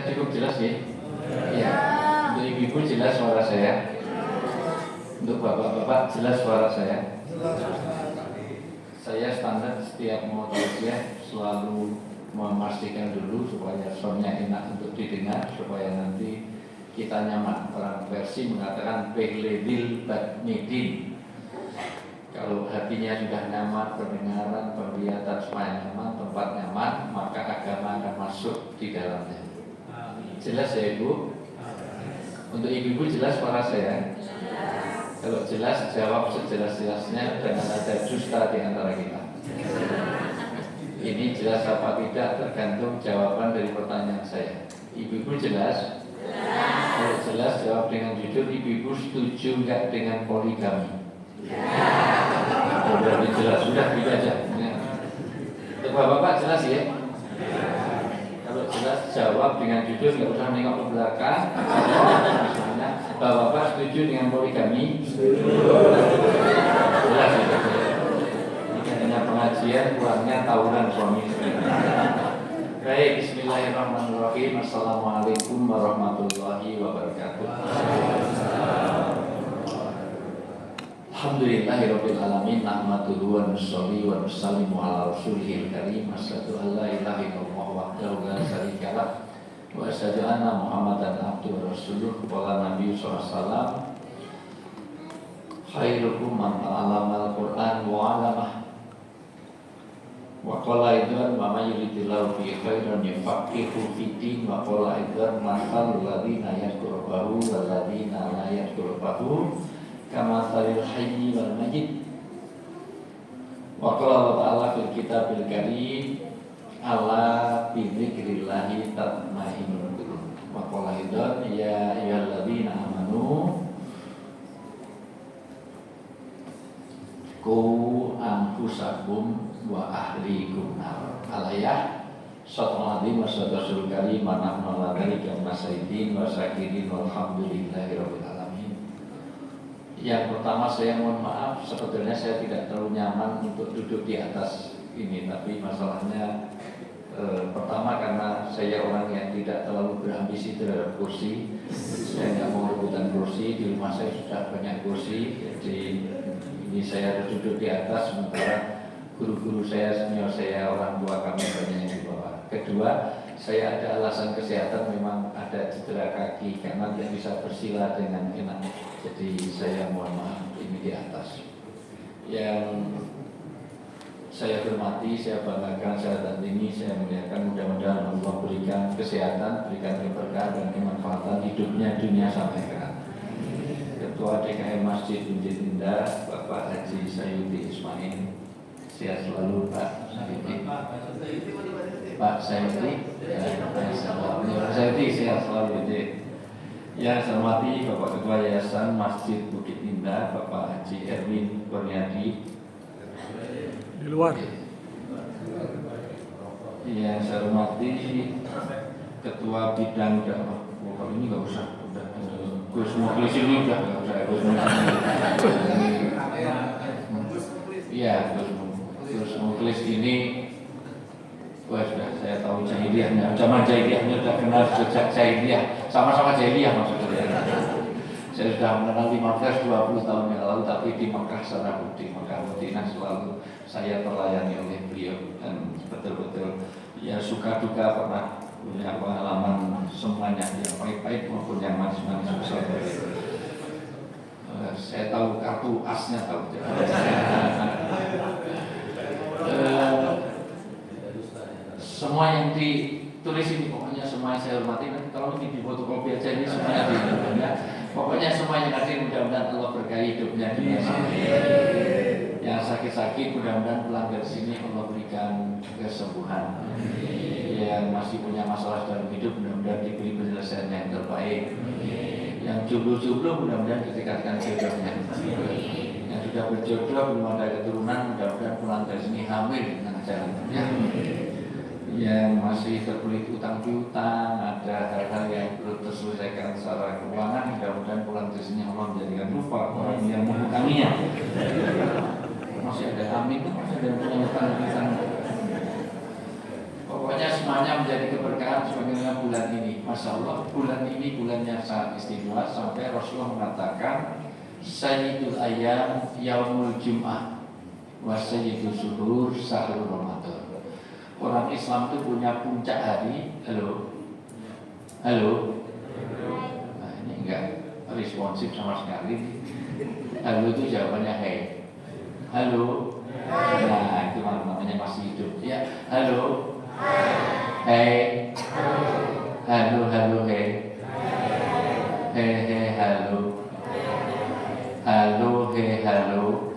Sudah cukup jelas ya? Iya. Untuk ibu-ibu jelas suara saya. Untuk bapak-bapak jelas suara saya. Saya standar setiap mau tausiah selalu memastikan dulu supaya soundnya enak untuk didengar, supaya nanti kita nyaman. Orang versi mengatakan Behledil Badmidin. Kalau hatinya sudah nyaman, pendengaran, penglihatan semua nyaman, tempat nyaman, maka agama akan masuk di dalamnya. Jelas ya Ibu? Untuk ibu-ibu jelas suara saya? Kalau jelas, jawab sejelas-jelasnya dengan ada dusta di antara kita. Ini jelas apa tidak tergantung jawaban dari pertanyaan saya. Ibu-ibu jelas? Kalau jelas, jawab dengan jujur. Ibu-ibu setuju nggak dengan poligami? Sudah jelas, sudah gitu aja. Untuk bapak-bapak jelas ya? Kalau jelas, jawab dengan jujur, nggak usah nengok ke belakang. Misalnya, bapak-bapak setuju dengan poligami? Jelas ya? Ini hanya pengajian, kurangnya tawuran suami istri. Baik, bismillahirrahmanirrahim. Assalamualaikum warahmatullahi wabarakatuh. Alhamdulillahirabbil alamin, nahmaduhu wa nusalli wa nusallimu ala rasulihil karim. Asyhadu an la ilaha illallah wahdahu la syarika lah wa asyhadu anna Muhammadan abduhu wa rasuluh. Qala Nabi sallallahu alaihi wasallam, khairukum man ta'allama al-Qur'an wa 'allamah. Wa qala idzan wa may yuridillahu bi khairan yufaqihu fid din. Wa qala idzan masalul ladzina yadhkuruhu wal ladzina la yadhkuruhu kama salil hayyi wal mayyit. Wa qala Allah ta'ala fil kitabil karim, ala bi dzikrillahi tatma'innul qulub. Wa qala idzan ya ayyuhalladzina amanu qu anfusakum wa ahlikum nar. Al-ayah Sadaqallahul Rasul Karim. Nahnu ala dzalika masyahidin wa syakirin walhamdulillahirabbil alamin. Yang pertama saya mohon maaf, sebetulnya saya tidak terlalu nyaman untuk duduk di atas ini, tapi masalahnya pertama karena saya orang yang tidak terlalu berambisi terhadap kursi. Saya nggak mau rebutan kursi, di rumah saya sudah banyak kursi, jadi ini saya harus duduk di atas, sementara guru-guru saya, senior saya, orang tua kami banyak yang di bawah. Kedua, saya ada alasan kesehatan, memang ada cedera kaki karena tidak bisa bersila dengan enak. Jadi saya mohon maaf ini di atas. Yang saya hormati, saya banggakan, saya tandingi, saya muliakan, mudah-mudahan Allah berikan kesehatan, berikan keberkahan dan kemanfaatan hidupnya dunia sampai akhirat. Ketua DKM Masjid Masjid Indah, Bapak Haji Sayyidi Ismail, sehat selalu Pak Sayyidi. Pak Sayyidi, Pak Sayyidi sehat selalu. Yang saya hormati Bapak Ketua Yayasan Masjid Bukit Indah, Bapak Haji Erwin Kurniadi di luar. Yang saya hormati Ketua Bidang Dakwah. Kalau ini nggak usah, udah Gus Muklis ini udah nggak usah Gus Muklis. Iya, Gus Muklis ini. Wah sudah saya tahu jahiliyahnya, zaman jahiliyahnya sudah kenal sejak jahiliyah, sama-sama jahiliyah maksudnya. Saya sudah mengenal 15-20 tahun yang lalu, tapi di Mekah sana, di Mekah Madinah selalu saya terlayani oleh beliau dan betul-betul ya suka duka pernah punya pengalaman semuanya, yang pahit-pahit maupun yang manis-manis. Saya tahu kartu asnya tahu. Semua yang ditulis ini pokoknya semua yang saya hormati, kalau ini di fotokopi aja ini semuanya di ya. Pokoknya semua yang hadir mudah-mudahan Allah berkahi hidupnya dunia sampai. Yang sakit-sakit mudah-mudahan pulang dari sini Allah berikan kesembuhan. Yang masih punya masalah dalam hidup mudah-mudahan diberi penyelesaian yang terbaik. Yang jomblo-jomblo mudah-mudahan didekatkan jodohnya. Yang sudah berjodoh belum ada keturunan mudah-mudahan pulang dari sini hamil dengan jalan. Yang masih terbelit utang piutang, ada hal-hal yang perlu terselesaikan secara keuangan, mudah-mudahan pulang dari sini Allah menjadikan lupa orang yang menghutanginya. Masih ada amin, masih ada yang punya utang-utang. Pokoknya semuanya menjadi keberkahan sebagaimana bulan ini. Masya Allah, bulan ini bulan yang sangat istimewa sampai Rasulullah mengatakan Sayyidul Ayyam Yaumul Jum'ah wa Sayyidul Suhur Syahrul Ramadan. Orang Islam itu punya puncak hari. Halo? Nah, ini enggak responsif sama sekali. Halo itu jawabannya hey. Halo? Nah, itu namanya masih hidup. Ya, halo? Hey. Halo, hey. Hey, halo. Halo, hey, halo.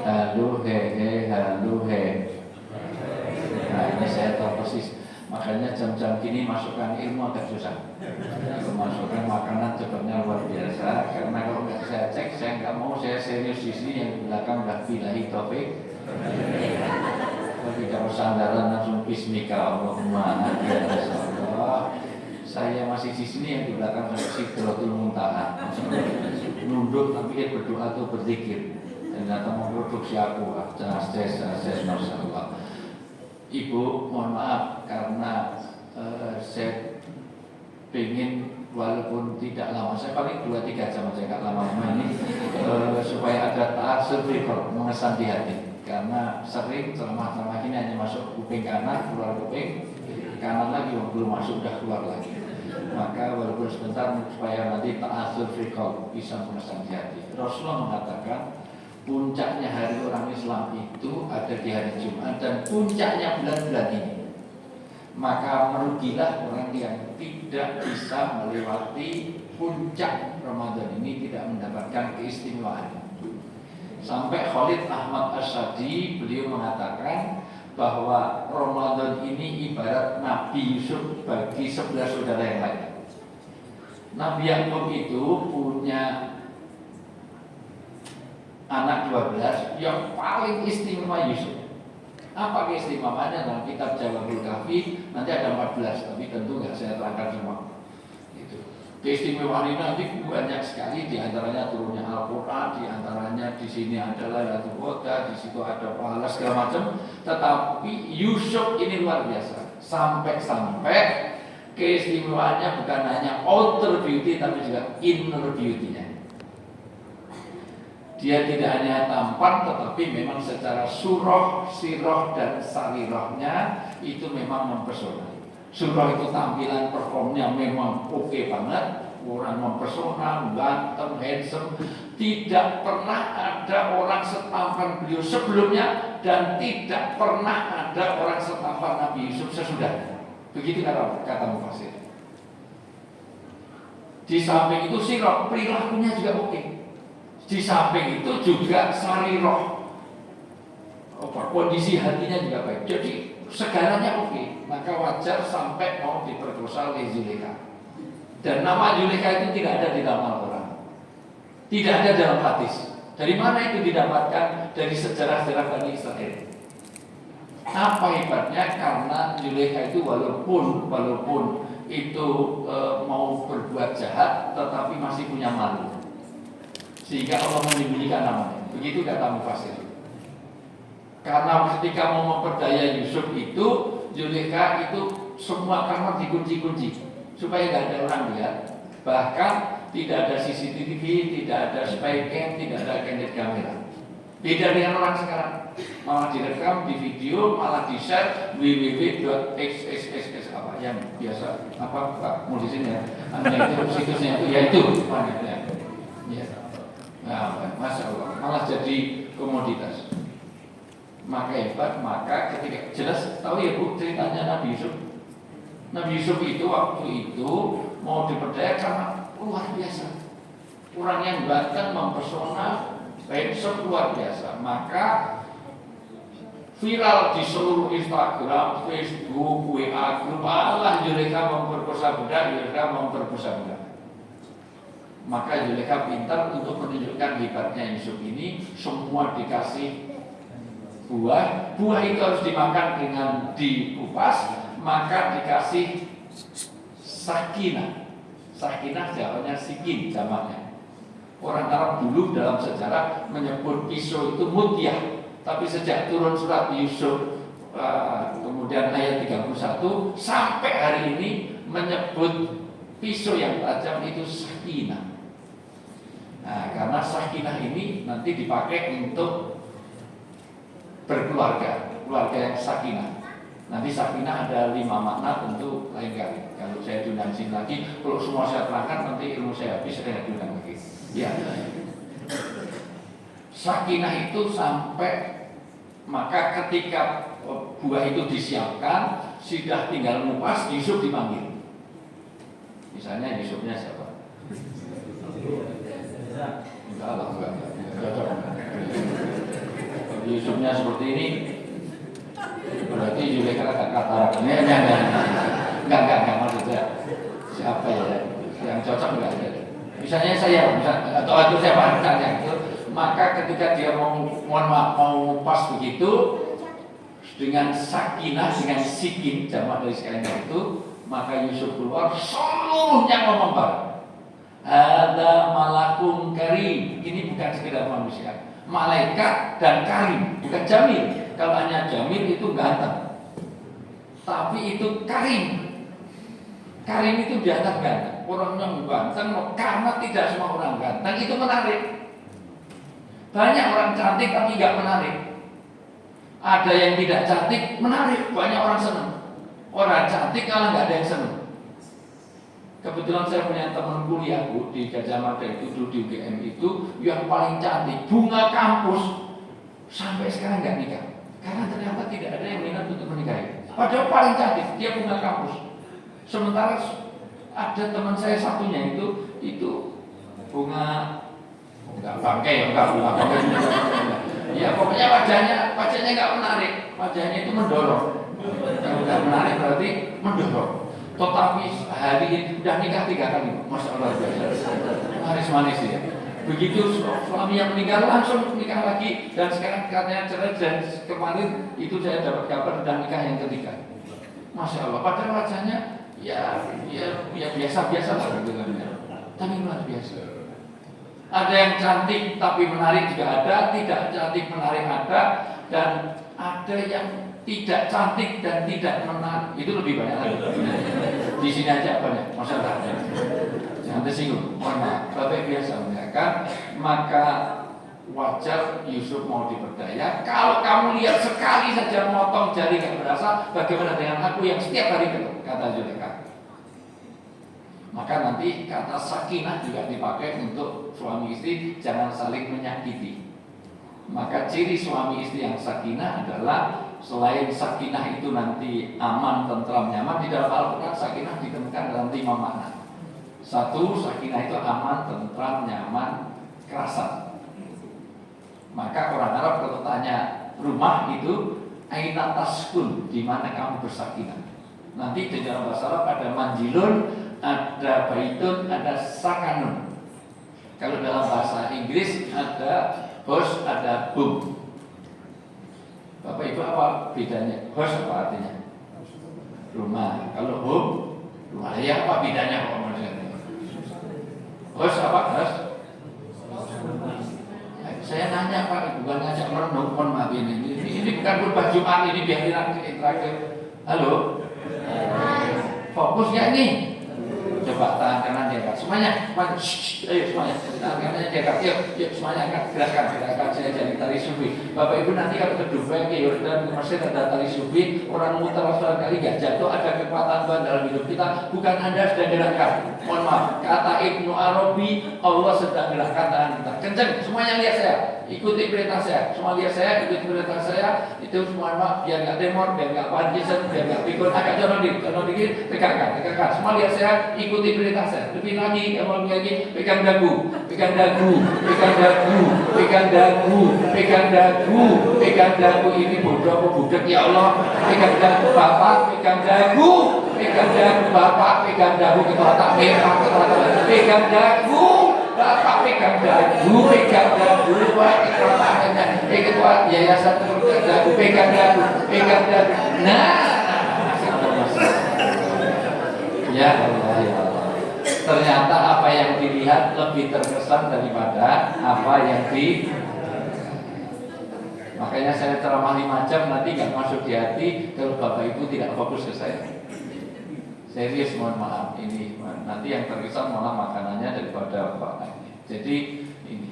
Halo, hey, halo, hey. Nah, ini saya tahu persis. Makanya jam-jam gini masukkan ilmu agak susah. Masukkan makanan cepatnya luar biasa. Karena kalau nggak saya cek, saya nggak mau saya serius di sini yang di belakang udah billahi taufik. Tapi kalau sandaran langsung bismika Allahumma ya Rasulullah. Saya masih di sini yang di belakang saya Sidratul Muntaha. Nunduk tapi dia berdoa atau berzikir. Ternyata memproduksi aku, jelas Masya Allah. Ibu, mohon maaf karena saya ingin walaupun tidak lama, saya paling 2-3 jam saja nggak lama-lama ini supaya ada ta'asur mengesan di hati. Karena sering ceramah-ceramah ini hanya masuk kuping kanan, keluar kuping kanan lagi, belum masuk udah keluar lagi. Maka walaupun sebentar supaya nanti ta'asur bisa mengesan di hati. Rasulullah mengatakan puncaknya hari orang Islam itu ada di hari Jumat dan puncaknya bulan-bulan ini. Maka merugilah orang yang tidak bisa melewati puncak Ramadan ini, tidak mendapatkan keistimewaan. Sampai Khalid Ahmad Asyadi beliau mengatakan bahwa Ramadan ini ibarat Nabi Yusuf bagi 11 saudara yang lain. Nabi Yakub itu punya anak 12 yang paling istimewa Yusuf. Apa keistimewaannya dalam kitab Jawabul Kahfi? Nanti ada 14, tapi tentu nggak saya terangkan semua. Itu. Keistimewaan ini nanti banyak sekali, di antaranya turunnya Al-Quran, di antaranya di sini adalah Laylatul Qadar, di situ ada pahala segala macam. Tetapi Yusuf ini luar biasa, sampai-sampai keistimewaannya bukan hanya outer beauty, tapi juga inner beauty-nya. Dia tidak hanya tampan, tetapi memang secara surah, sirah, dan sarirahnya itu memang mempesona. Surah itu tampilan performnya memang oke banget, orang mempesona, ganteng, handsome. Tidak pernah ada orang setampan beliau sebelumnya, dan tidak pernah ada orang setampan Nabi Yusuf sesudahnya. Begitu kata mufasir. Di samping itu sirah, perilakunya juga oke. Di samping itu juga sariroh, kondisi hatinya juga baik. Jadi segalanya oke. Maka wajar sampai mau diperkosa oleh Zulekha. Dan nama Zulekha itu tidak ada di dalam Al-Quran, tidak ada dalam hadis. Dari mana itu didapatkan? Dari sejarah-sejarah Bani Israel. Apa hebatnya? Karena Zulekha itu walaupun itu mau berbuat jahat, tetapi masih punya malu. Sehingga Allah menyembunyikan namanya. Begitu kata mufasir. Karena ketika mau memperdaya Yusuf itu, Zulekha itu semua kamar dikunci-kunci supaya tidak ada orang lihat. Bahkan tidak ada CCTV, tidak ada spy cam, tidak ada candid kamera. Beda dengan orang sekarang, malah direkam, di video, malah di-share www.xxx apa yang biasa apa Pak mau di sini ya. Itu situsnya itu ya itu ya. Nah, Masya Allah, malah jadi komoditas. Maka hebat, maka ketika jelas tahu ya Bu ceritanya Nabi Yusuf. Nabi Yusuf itu waktu itu mau diperdaya karena luar biasa. Orang yang ganteng, mempesona, handsome luar biasa. Maka viral di seluruh Instagram, Facebook, WA, grup Allah Zulekha memperkosa budak, Maka Zulekha pintar untuk menunjukkan hebatnya Yusuf ini. Semua dikasih buah itu harus dimakan dengan dikupas. Maka dikasih sakinah jawabannya sikin jamaknya. Orang Arab dulu dalam sejarah menyebut pisau itu mutyah. Tapi sejak turun surat Yusuf, kemudian Kemudian ayat 31 sampai hari ini menyebut pisau yang tajam itu sakinah. Nah, karena sakinah ini nanti dipakai untuk berkeluarga, keluarga yang sakinah. Nanti sakinah ada 5 makna, tentu lain kali. Kalau saya diundang sini lagi, kalau semua saya terangkan nanti ilmu saya habis, saya diundang lagi. Ya. Sakinah itu sampai maka ketika buah itu disiapkan, sudah tinggal ngupas, Yusuf dipanggil. Misalnya Yusufnya siapa? Enggak. Yusufnya seperti ini, berarti Zulaikha kata enggak maksudnya siapa ya yang cocok enggak ada. Misalnya saya, atau siapa misalnya itu, maka ketika dia mau pas begitu dengan sakinah, dengan sikin jamak dari sekalian itu, maka Yusuf keluar, seluruhnya ngomong bareng. Ada malakun karim, ini bukan sekedar manusia, malaikat dan karim, bukan jamil. Kalau hanya jamil itu ganteng, tapi itu karim. Karim itu di atas ganteng. Orang yang ganteng, karena tidak semua orang ganteng itu menarik. Banyak orang cantik tapi nggak menarik. Ada yang tidak cantik menarik, banyak orang senang. Orang cantik kalau nggak ada yang senang. Kebetulan saya punya teman kuliah Bu di Gajah Mada itu, dulu di UGM itu, yang paling cantik, bunga kampus, sampai sekarang nggak nikah. Karena ternyata tidak ada yang minat untuk menikahi. Padahal paling cantik, dia bunga kampus. Sementara ada teman saya satunya itu bunga enggak bangkai, enggak bunga bangkai. Ya pokoknya wajahnya nggak menarik, wajahnya itu mendorong. Kalau nggak menarik berarti mendorong. Tetapi hari ini sudah nikah 3 kali, Masya Allah biasa. Manis-manis ya. Begitu suami yang meninggal langsung nikah lagi, dan sekarang katanya cerai, dan kemarin itu saya dapat kabar sudah nikah yang ketiga. Masya Allah. Padahal wajahnya ya biasa-biasa lah bilangnya. Tapi luar biasa. Ada yang cantik tapi menarik juga ada, tidak cantik menarik ada, dan ada yang tidak cantik dan tidak menarik, itu lebih banyak lagi. Di sini aja banyak masalahnya. Jangan tersinggung. Mohon maaf, Bapak biasa menyampaikan, maka wajar Yusuf mau diperdaya. Kalau kamu lihat sekali saja motong jari yang berasa, bagaimana dengan aku yang setiap hari ketemu? Kata Zulaikha. Maka nanti kata sakinah juga dipakai untuk suami istri, jangan saling menyakiti. Maka ciri suami istri yang sakinah adalah selain sakinah itu nanti aman, tentram, nyaman. Di dalam Al-Quran sakinah ditemukan dalam 5 makna. 1, sakinah itu aman, tentram, nyaman, kerasan. Maka orang Arab kalau tanya rumah itu aina taskun, di mana kamu bersakinah. Nanti di dalam bahasa Arab ada manjilun, ada baitun, ada sakanun. Kalau dalam bahasa Inggris ada house, ada home. Bapak Ibu apa bedanya? House apa artinya? Rumah. Kalau home, rumah. Ya apa bedanya Pak maksudnya? House apa? House? Saya nanya Pak, bukan ngajak merenung, mohon maaf ini bukan khutbah Jumat, ini biar terakhir. Halo? Fokus ya ini? Coba tangan kanan diangkat, semuanya, ayo semuanya, tangan kanannya diangkat, yuk semuanya angkat, gerakan, saya jadi tari sufi. Bapak Ibu nanti kalau ke Dubai, ke Yordan, ke Mesir ada tari sufi, orang muter kali gak jatuh, ada kekuatan Tuhan dalam hidup kita, bukan Anda sedang gerakan. Mohon maaf, kata Ibnu Arabi, Allah sedang gerakan tangan kita. Kenceng, semuanya lihat saya, ikuti perintah saya, semua lihat saya, ikuti perintah saya, itu semua maaf, biar gak demor, biar gak Parkinson, biar gak pikun, agak jono dikit, tegakkan, semua lihat saya, ikuti perintah saya. Lebih lagi, pegang dagu, pegang dagu ini bodoh apa budak ya Allah. Pegang dagu Bapak, pegang dagu Bapak, pegang dagu ketua tak merah, pegang dagu Bapak, pegang dagu ketua yayasan dagu, pegang dagu. Nah, ya Allah, ya Allah. Ternyata apa yang dilihat lebih terkesan daripada apa yang Makanya saya ceramah 5 jam nanti nggak masuk di hati kalau Bapak Ibu tidak fokus ke saya. Serius, mohon maaf, ini nanti yang terkesan malah makanannya daripada Bapak. Jadi ini,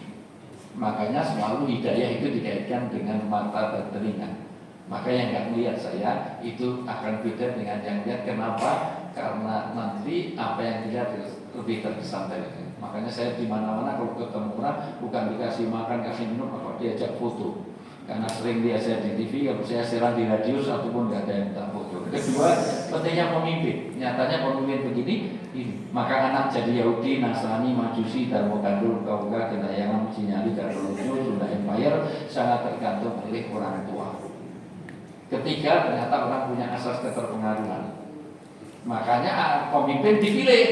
makanya selalu hidayah itu dikaitkan dengan mata dan telinga. Maka yang nggak melihat saya itu akan beda dengan yang lihat. Kenapa? Karena nanti apa yang dilihat lebih terkesan dari itu. Makanya saya di mana-mana kalau ketemu orang bukan dikasih makan, kasih minum, apa diajak foto. Karena sering lihat saya di TV, kalau saya siaran di radio satupun nggak ada yang minta foto. Kedua, pentingnya pemimpin. Nyatanya pemimpin begini, ini. Maka anak jadi Yahudi, Nasrani, Majusi, Darmokandul, Kauga, Kedayangan, Cinyali, Daruluju, Sunda Empire sangat tergantung oleh orang tua. Ketiga, ternyata orang punya asas keterpengaruhan. Makanya pemimpin dipilih.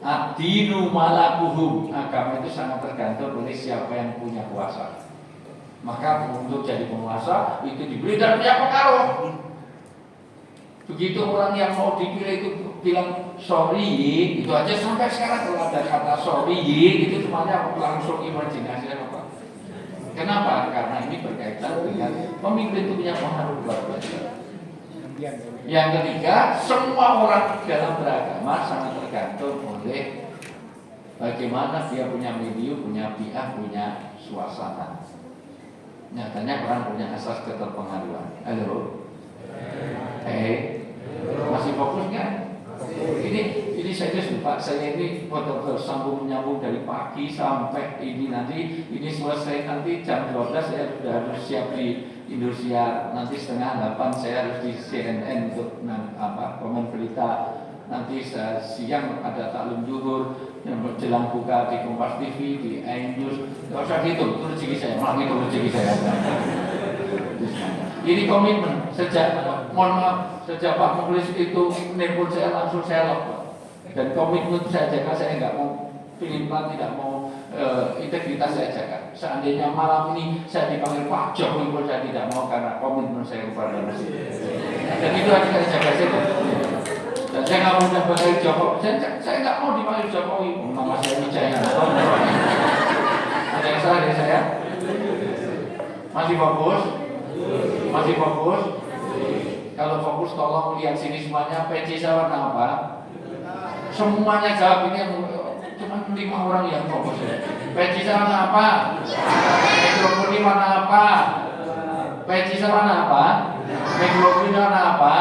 Ad-dinu malakuhum. Agama itu sangat tergantung oleh siapa yang punya kuasa. Maka untuk jadi penguasa itu diberi dan punya pengaruh. Begitu orang yang mau dipilih itu bilang sorry, itu aja sampai sekarang kalau ada kata sorry itu semuanya langsung imajinasi apa? Kenapa? Karena ini berkaitan dengan pemimpin itu punya pengaruh luar biasa. Yang ketiga, semua orang dalam beragama sangat tergantung oleh bagaimana dia punya medium, punya bi'ah, punya suasana. Nyatanya orang punya asas keterpengaruhan. Halo? Masih fokus kan? Ini saya lupa. Saya ini betul-betul sambung menyambung dari pagi sampai ini nanti. Ini selesai nanti jam 12 saya sudah harus siap di Indonesia. Nanti setengah 8 saya harus di CNN untuk komen berita. Nanti siang ada taklim zuhur yang menjelang buka di Kompas TV, di News. Gak usah gitu, itu rezeki saya, malah itu rezeki saya. Ini komitmen sejak, mohon maaf, sejak Pak Mukhlis itu nelpon saya langsung saya lakukan. Dan komitmen saya jaga, saya nggak mau pelan, tidak mau integritas saya jaga. Seandainya malam ini saya dipanggil Pak Jokowi pun saya tidak mau karena komitmen saya kepada Presiden. Dan itu harus saya jaga. Dan saya nggak mau dipanggil Jokowi. Saya nggak mau dipanggil Jokowi. Nama saya Wijaya. Ada yang salah dari saya? Masih fokus? Masih fokus? Kalau fokus tolong lihat sini semuanya. Peci saya warna apa? Semuanya jawab, ini cuma 5 orang yang fokus. Peci saya warna apa? Mikrofon warna apa? Peci saya warna apa? Mikrofon warna apa?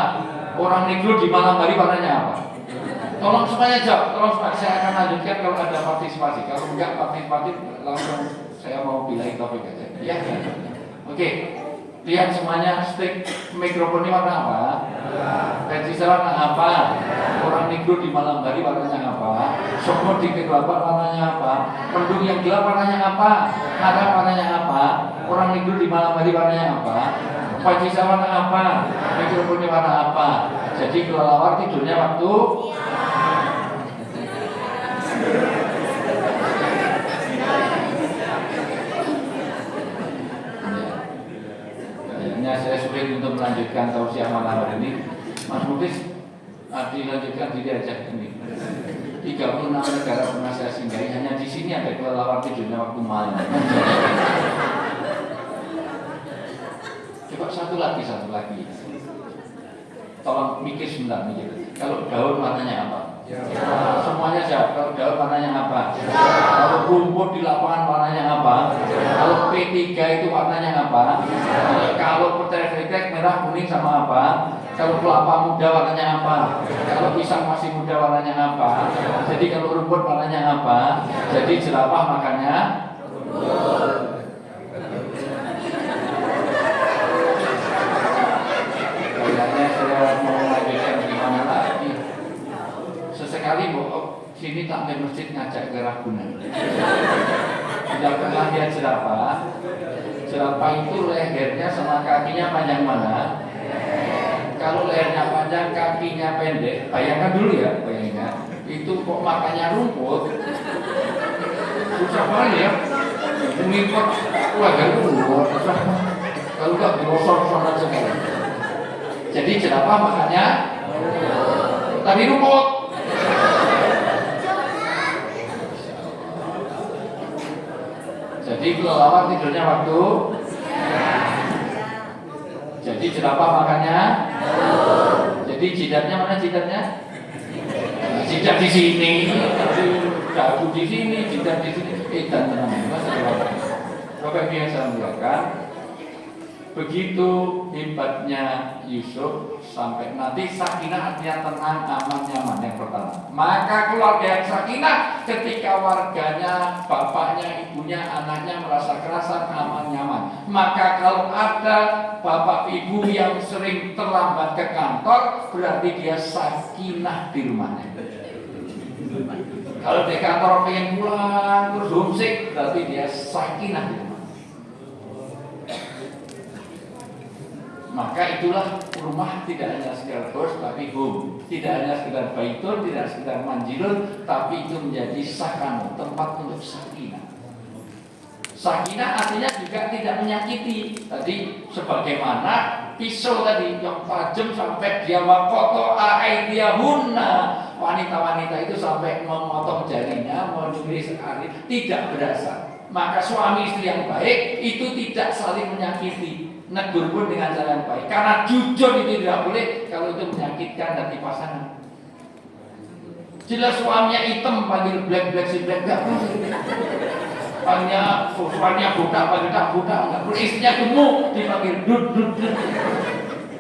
Orang negro di malam hari warnanya apa? Tolong semuanya jawab. Tolong semuanya. Saya akan lanjutkan kalau ada partisipasi. Kalau enggak partisipatif langsung saya mau bilang topik aja. Ya. Oke. Lihat semuanya, stick mikrofon ini warna apa? Peci warna apa? Orang negro di malam hari warnanya apa? Semut di kegelapan warnanya apa? Mendung yang gelap warnanya apa? Harap warnanya apa? Orang negro di malam hari warnanya apa? Peci warna apa? Mikrofon ini warna apa? Jadi kelelawar tidurnya waktu saya sulit untuk melanjutkan tausiah malam hari ini. Mas Mukhlis, dilanjutkan diri aja ini. 36 negara pernah saya singgahi, hanya di sini ada kelelawar tidurnya waktu malam. Coba satu lagi. Tolong mikir sebentar, mikir. Kalau daun warnanya apa? Semuanya jawab. Kalau daun warnanya apa? Kalau rumput di lapangan warnanya apa? Kalau P3 itu warnanya apa? Kalau petai merah, kuning sama apa? Kalau kelapa muda warnanya apa? Kalau pisang masih muda warnanya apa? Jadi kalau rumput warnanya apa? Jadi jerapah makannya kayaknya saya mau lanjutkan gimana lagi. Sesekali sini takmir masjid ngajak ke Ragunan. Tidak pernah lihat jerapah. Jerapah itu lehernya sama kakinya panjang mana? Kalau lehernya panjang, kakinya pendek. Bayangkan dulu ya, itu kok makannya rumput. Susah banget ya. Mengikut keluarga rumput. Kalau nggak berosor-osor aja kan. Jadi jerapah makannya tapi rumput. Jadi kelelawar tidurnya waktu Jadi jerapah makannya. Jadi jidatnya mana jidatnya? Jidat di sini, dagu di sini, jidat di sini. Tenang, Bapak yang saya muliakan. Begitu hebatnya Yusuf sampai nanti sakinah artinya tenang, aman, nyaman yang pertama. Maka keluarga yang sakinah ketika warganya, bapaknya, ibunya, anaknya merasa kerasan, aman, nyaman. Maka kalau ada bapak ibu yang sering terlambat ke kantor, berarti dia sakinah di rumahnya. Kalau di kantor pengen pulang terus homesick, berarti dia sakinah di rumah. Maka itulah rumah tidak hanya sekedar bos tapi home, tidak hanya sekedar baitun, tidak sekedar manjilun, tapi itu menjadi sakana, tempat untuk sakinah. Sakinah artinya juga tidak menyakiti. Tadi sebagaimana pisau tadi yang tajam sampai dia wakoto aidiyahunna, wanita-wanita itu sampai memotong jarinya, mencuri sekali, tidak berasa. Maka suami istri yang baik itu tidak saling menyakiti. Negur pun dengan cara yang baik. Karena jujur itu tidak boleh kalau itu menyakitkan hati pasangan. Jelas suaminya hitam panggil black si black enggak boleh. Suaminya budak panggil budak enggak boleh. Istrinya gemuk dipanggil dud.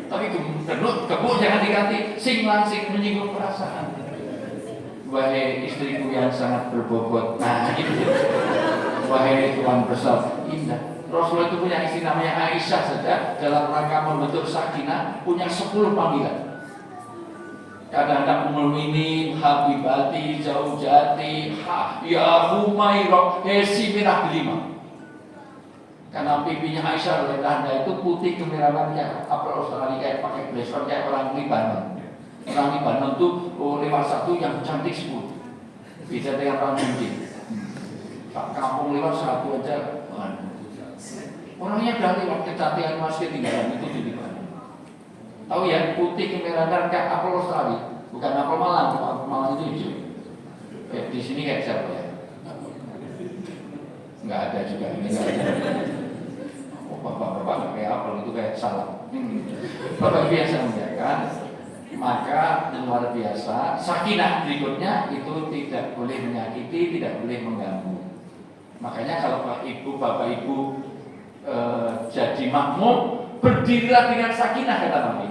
Tapi gemuk jangan diganti sing langsing menyinggung perasaan. Wahai istriku yang sangat berbobot. Nah gitu. Wahai Tuhan besar indah. Rasulullah itu punya istri namanya Aisyah saja dalam rangka membentuk sakinah punya 10 panggilan. Kadang-kadang Ummul Mukminin, Habibati, Zaujati, Ya Humairah, Hesi Mirah Delima. Karena pipinya Aisyah oleh Anda itu putih kemerahan kayak apel Australia, kayak pakai blazer kayak orang Libanon. Orang Libanon itu lewat satu yang cantik 10. Bisa dengan orang mungkin. Kampung lewat satu aja. Orangnya udah lewat kecantikan masih ketinggalan itu di mana? Tahu ya, putih kemerahan kayak apel Australia, bukan apel Malang, apel Malang itu hijau. Di sini kayak siapa ya? Nggak ada juga ini. Nggak ada. Oh, bapak-bapak nggak kayak apel itu kayak salah. Bapak biasa membiarkan, maka luar biasa. Sakinah berikutnya itu tidak boleh menyakiti, tidak boleh mengganggu. Makanya kalau bapak ibu jadi makmum, berdirilah dengan sakinah kata Nabi.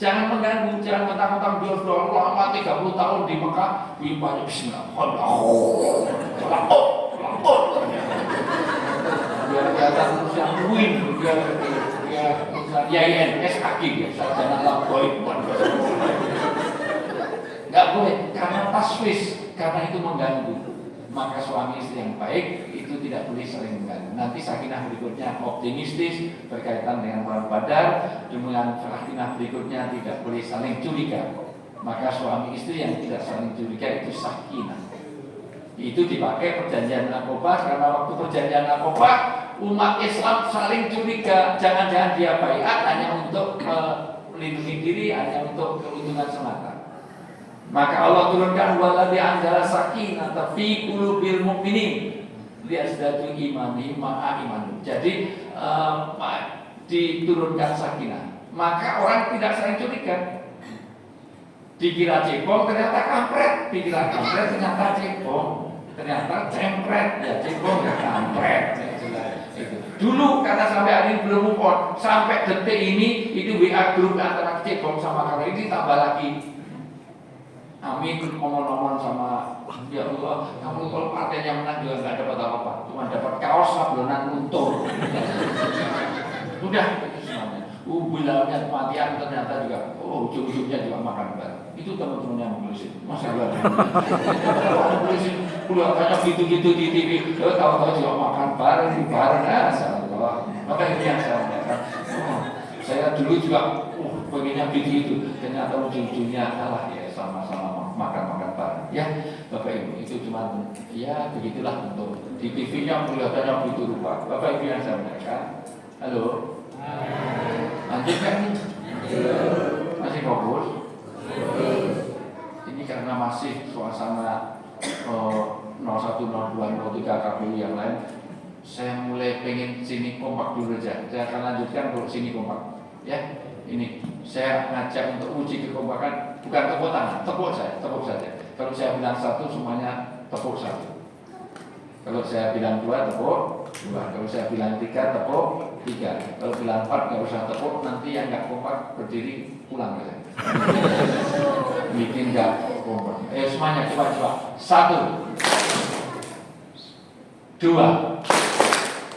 Jangan mengganggu, jangan mentang-mentang dia sudah lama 30 tahun di Mekah, bimbangnya bismillah. Biar kelihatan terus yang win, dia INS kaki dia, sarjana laboratorium. Enggak boleh, karena taswis, karena itu mengganggu. Maka suami istri yang baik itu tidak boleh saling mengganggu. Nanti sakinah berikutnya optimistis berkaitan dengan perang Badar. Dengan sakinah berikutnya tidak boleh saling curiga. Maka suami istri yang tidak saling curiga itu sakinah. Itu dipakai perjanjian Aqabah, karena waktu perjanjian Aqabah umat Islam saling curiga. Jangan-jangan dia baiat hanya untuk melindungi diri, hanya untuk keuntungan semata. Maka Allah turunkan waladhi anzala sakinata fi qulubil mu'minin liyazdadu imani ma'a iman. Jadi diturunkan sakinah. Maka orang tidak saling curiga. Dikira cebong ternyata kampret, dikira kampret ternyata cebong, ternyata cempret, ya cebong ya kampret. Dulu karena sampai hari ini belum move on, sampai detik ini itu WA grup antara cebong sama kampret ini tambah lagi. Amin ngomong-ngomong sama ya Allah, kamu kalau partainya menang juga nggak dapat apa-apa, cuma dapat kaos sablonan luntur. Udah itu semuanya. Bilangnya kematian ternyata juga, ujung-ujungnya juga makan bareng. Itu teman-teman yang ngurusin, masalah. Ngurusin keluarganya gitu-gitu di TV, tahu-tahu juga makan bareng, Allah. Maka itu yang saya katakan. Saya dulu juga, pengennya gitu-gitu, ternyata ujung-ujungnya kalah ya, sama-sama makan-makan bareng. Ya, Bapak Ibu, itu cuma ya begitulah untuk di TV-nya kelihatannya begitu rupa. Bapak Ibu yang saya katakan, halo. Lanjut kan? Masih fokus? Ini karena masih suasana 01, 02, 03 KPU yang lain. Saya mulai pengen sini kompak dulu aja. Saya akan lanjutkan kalau sini kompak. Ya, ini saya ngajak untuk uji kekompakan, bukan tepuk tangan, tepuk saja. Kalau saya bilang 1, semuanya tepuk 1. Kalau saya bilang 2, tepuk 2. Kalau saya bilang 3, tepuk 3. Kalau bilang 4, nggak usah tepuk. Nanti yang nggak kompak berdiri pulang ya. Bikin nggak kompak. Semuanya coba. 1, 2,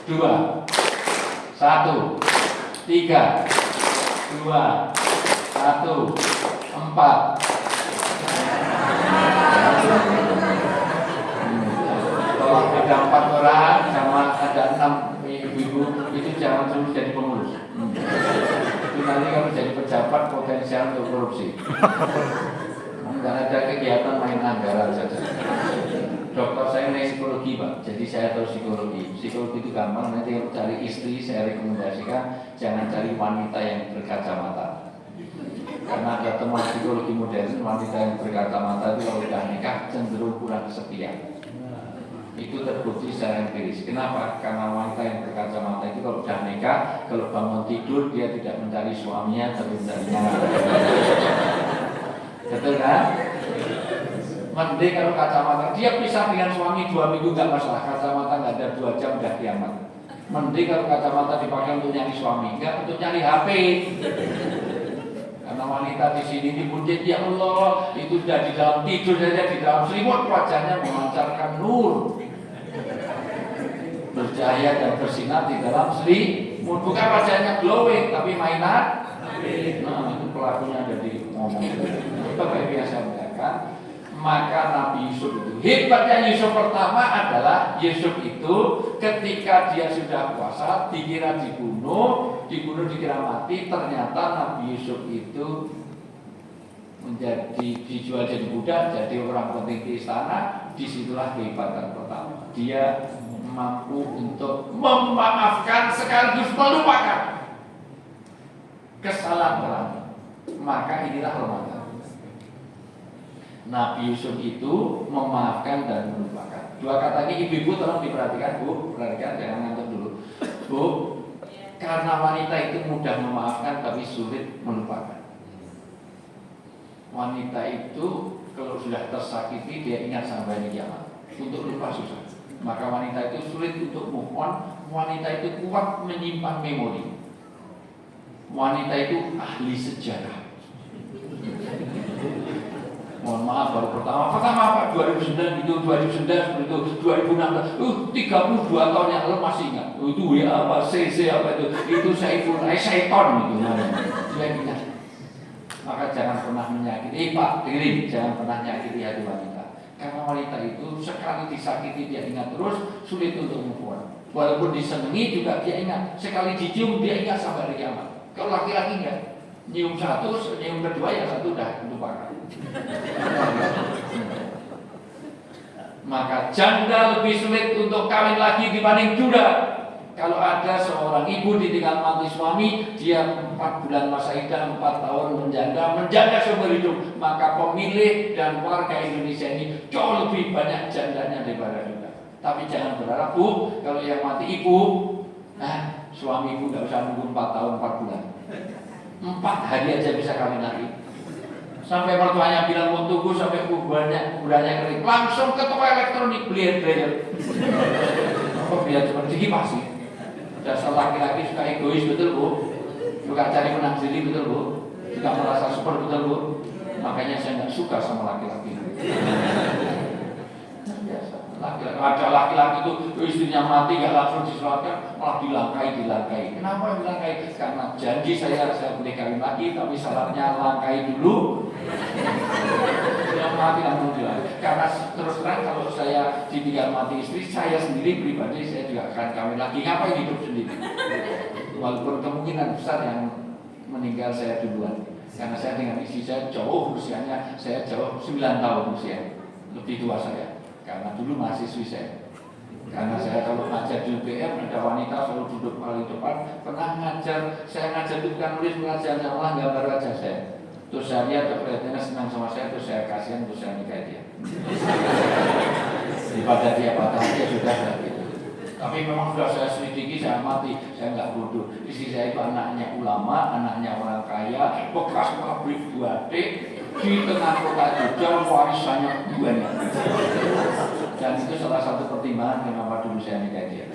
2, 1, 3, 2, 1, 4. Kalau ada 4 orang sama ada 6 ibu-ibu, itu jangan terus jadi pengurus. Itu nanti kalau jadi pejabat potensial untuk korupsi. Nggak ada kegiatan main anggaran saja. Dokter saya ini psikologi Pak, jadi saya tahu psikologi. Psikologi itu gampang, nanti kalau cari istri saya rekomendasikan jangan cari wanita yang berkacamata. Karena ada teman psikologi modern, wanita yang berkacamata itu kalau sudah nikah cenderung kurang setia. Itu terbukti secara empiris. Kenapa? Karena wanita yang berkacamata itu kalau sudah nikah, kalau bangun tidur dia tidak mencari suaminya, tapi mencarinya. Betul kan? Mending kalau kacamata, dia pisah dengan suami 2 minggu nggak masalah. Kacamata nggak ada 2 jam udah kiamat. Mending kalau kacamata dipakai untuk nyari suami, nggak untuk nyari HP. Karena wanita di sini dipuji, ya Allah, itu sudah di dalam tidur saja, di dalam selimut wajahnya memancarkan nur, bercahaya dan bersinar di dalam selimut. Bukan wajahnya glowing, tapi mainan. Nah, itu pelakunya ada di ngomong. Bapak biasa mengatakan. Maka Nabi Yusuf itu, hebatnya Yusuf pertama adalah Yusuf itu ketika dia sudah puasa dikira dibunuh dikira mati, ternyata Nabi Yusuf itu dijual jadi budak, jadi orang penting di istana. Disitulah kehebatan pertama, dia mampu untuk memaafkan sekaligus melupakan kesalahan orang. Maka inilah Ramadan. Nabi Yusuf itu memaafkan dan melupakan. 2 kata ini ibu-ibu tolong diperhatikan Bu, perhatikan jangan ngantuk dulu Bu. Karena wanita itu mudah memaafkan tapi sulit melupakan. Wanita itu kalau sudah tersakiti dia ingat sampai kiamat. Untuk lupa susah. Maka wanita itu sulit untuk move on. Wanita itu kuat menyimpan memori. Wanita itu ahli sejarah. Mohon maaf baru pertama apa 2009 itu 2009 seperti itu 2016 32 tahun yang lalu masih ingat itu ya apa CC apa itu Saiton itu dia ingat. Maka jangan pernah menyakiti Pak dengerin, jangan pernah menyakiti hati wanita karena wanita itu sekali disakiti dia ingat terus, sulit untuk move on. Walaupun disenangi juga dia ingat, sekali dicium dia ingat sampai hari kiamat. Kalau laki-laki enggak, nyium 1, nyium kedua yang 1 udah lupakan. Maka janda lebih sulit untuk kawin lagi dibanding duda. Kalau ada seorang ibu ditinggal mati suami, dia 4 bulan masa idah, 4 tahun menjanda seumur hidup, maka pemilih dan warga Indonesia ini jauh lebih banyak jandanya daripada duda. Tapi jangan berharap Bu, kalau yang mati ibu, suami ibu nggak usah nunggu 4 tahun 4 bulan. 4 hari aja bisa kawin lagi. Sampai mertuanya bilang mau tunggu sampai kuburannya kering, langsung ke toko elektronik beli hair dryer. Apa biar cuma dikit pasti. Dasar laki-laki suka egois betul Bu, suka cari menang sendiri betul Bu, suka merasa super betul Bu. Makanya saya nggak suka sama laki-laki. Laki-laki, ada laki-laki itu istrinya mati nggak langsung disolatkan, malah dilangkai. Kenapa dilangkai? Karena janji saya boleh kawin lagi, tapi syaratnya langkai dulu. Yang mati langsung dilangkai. Karena terus terang kalau saya ditinggal mati istri, saya sendiri pribadi saya juga akan kawin lagi. Ngapain hidup sendiri? Walaupun kemungkinan besar yang meninggal saya duluan. Karena saya dengan istri saya jauh usianya, saya jauh 9 tahun usia, lebih tua saya. Karena dulu mahasiswi saya. Karena saya kalau ngajar di UGM ada wanita selalu duduk paling depan. Pernah ngajar, saya ngajar itu bukan nulis pengajaran Allah, gambar wajah saya. Terus saya lihat kelihatannya senang sama saya, terus saya kasihan, terus saya nikahi dia. Daripada dia patah dia sudah gitu. Tapi memang sudah saya selidiki, saya mati, saya nggak bodoh. Istri saya itu anaknya ulama, anaknya orang kaya, bekas pabrik batik di tengah kota Jogja, warisannya banyak. Dan itu salah satu pertimbangan kenapa dulu saya nikah dia.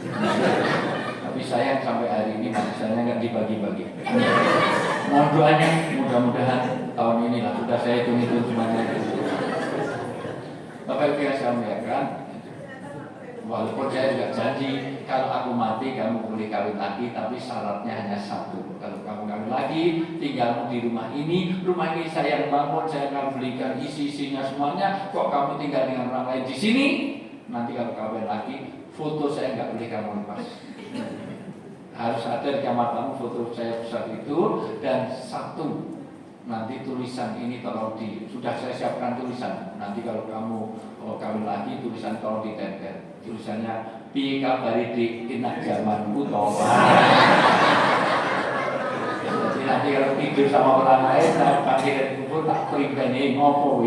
Tapi sayang sampai hari ini warisannya nggak dibagi-bagi. Mohon doanya, mudah-mudahan tahun ini lah sudah saya hitung-hitung semuanya. Bapak Ibu yang saya muliakan, walaupun saya juga janji kalau aku mati kamu boleh kawin lagi, tapi syaratnya hanya satu. Kalau kamu kawin lagi, tinggalmu di rumah ini saya yang bangun, saya akan belikan isi-isinya semuanya. Kok kamu tinggal dengan orang lain di sini? Nanti kalau kawin lagi, foto saya nggak boleh kamu lepas. Harus ada di kamar kamu foto saya besar itu, dan satu nanti tulisan ini tolong sudah saya siapkan tulisan. Nanti kalau kamu kawin lagi, tulisan tolong ditempel. Tulisannya piye kabari dik enak zamanku to. Jadi nanti kalau tidur sama orang lain, saya panggil dari kubur tak primbeni ngopo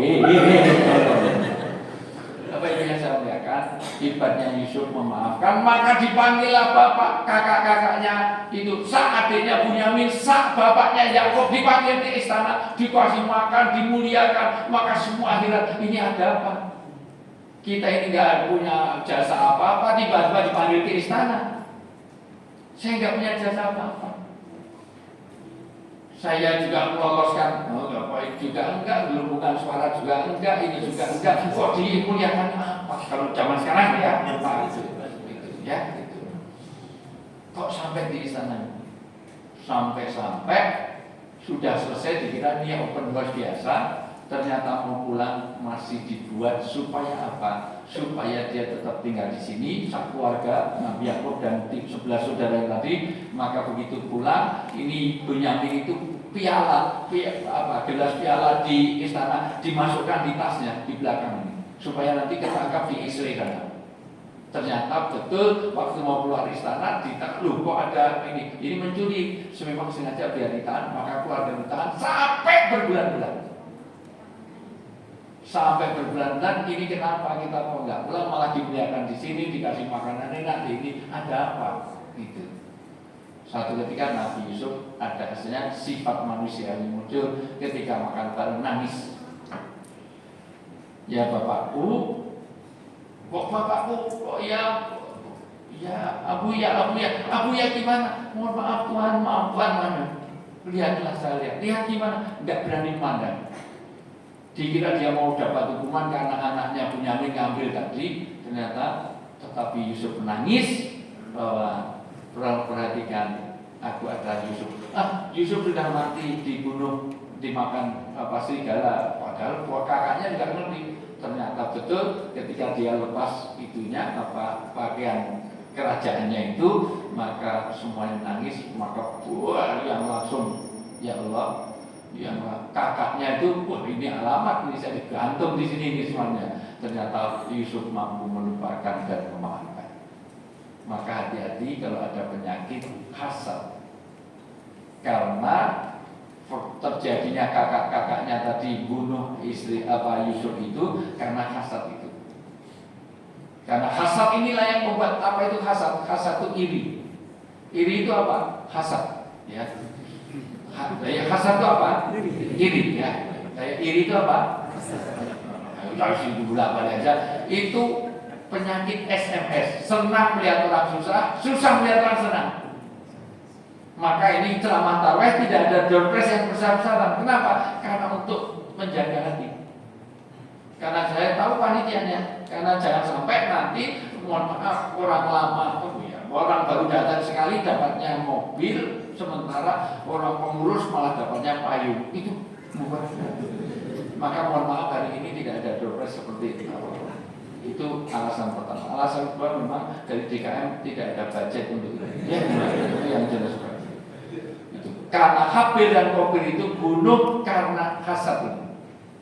apa itu yang saya muliakan, hebatnya Yusuf memaafkan, maka dipanggillah bapak kakak-kakaknya itu, sak adiknya Bunyamin, sak bapaknya Yakub dipanggil di istana, dikasih makan, dimuliakan, maka semua akhirat ini ada apa? Kita ini nggak punya jasa apa-apa, tiba-tiba dipanggil ke istana. Saya nggak punya jasa apa-apa. Saya juga meloloskan, juga enggak, gelembungan suara juga enggak, ini juga enggak. Kok dimuliakan apa? Kalau zaman sekarang ya, ya, gitu. Kok sampai di istana? Sampai sudah selesai dikira ini open house biasa. Ternyata mau pulang masih dibuat supaya apa? Supaya dia tetap tinggal di sini, satu keluarga Nabi Yakub dan 11 saudara yang tadi. Maka begitu pulang, ini Bunyamin itu gelas piala di istana dimasukkan di tasnya di belakang ini, supaya nanti ketangkap di Israel. Ternyata betul waktu mau keluar istana ditahan, loh kok ada ini mencuri, memang sengaja biar ditahan, maka keluarga ditahan sampai berbulan-bulan. Sampai berbulan-bulan, ini kenapa kita kok nggak pulang, malah dimuliakan di sini, dikasih makanan enak, ini ada apa? Gitu. Satu ketika Nabi Yusuf ada hasilnya sifat manusia yang muncul ketika makan bareng, nangis. Ya bapakku, kok bapakku, kok ya abu ya gimana? Mohon maaf Tuhan, mana? Lihatlah saya lihat gimana? Nggak berani pandang. Dikira dia mau dapat hukuman karena anaknya Bunyamin ngambil tadi, ternyata tetapi Yusuf menangis bahwa perhatikan, aku adalah Yusuf. Yusuf sudah mati, dibunuh, dimakan serigala. Padahal kakaknya juga ngerti. Ternyata betul ketika dia lepas itunya pakaian kerajaannya itu, maka semuanya menangis. Maka yang langsung, ya Allah, yang kakaknya itu, ini alamat, ini saya digantung di sini ini semuanya. Ternyata Yusuf mampu melupakan dan memaafkan. Maka hati-hati kalau ada penyakit hasad, karena terjadinya kakak-kakaknya tadi bunuh istri Yusuf itu karena hasad itu. Karena hasad inilah yang membuat apa itu hasad? Hasad itu iri. Iri itu apa? Hasad, ya. Hasad itu apa? Iri, ya. Iri itu apa? Harus itu bolak-balik aja. Itu penyakit SMS. Senang melihat orang susah, susah melihat orang senang. Maka ini ceramah tarawih tidak ada doorpress yang besar-besaran. Kenapa? Karena untuk menjaga hati. Karena saya tahu panitianya. Karena jangan sampai nanti, mohon maaf, orang lama, orang baru datang sekali dapatnya mobil, sementara orang pengurus malah dapatnya payung. Itu bukan. Maka mohon maaf, hari ini tidak ada doorpress seperti itu. Itu alasan pertama. Alasan kedua, memang dari DKM tidak ada budget untuk itu. Ya, itu yang jelas. Karena Habil dan Qabil itu bunuh karena hasad itu.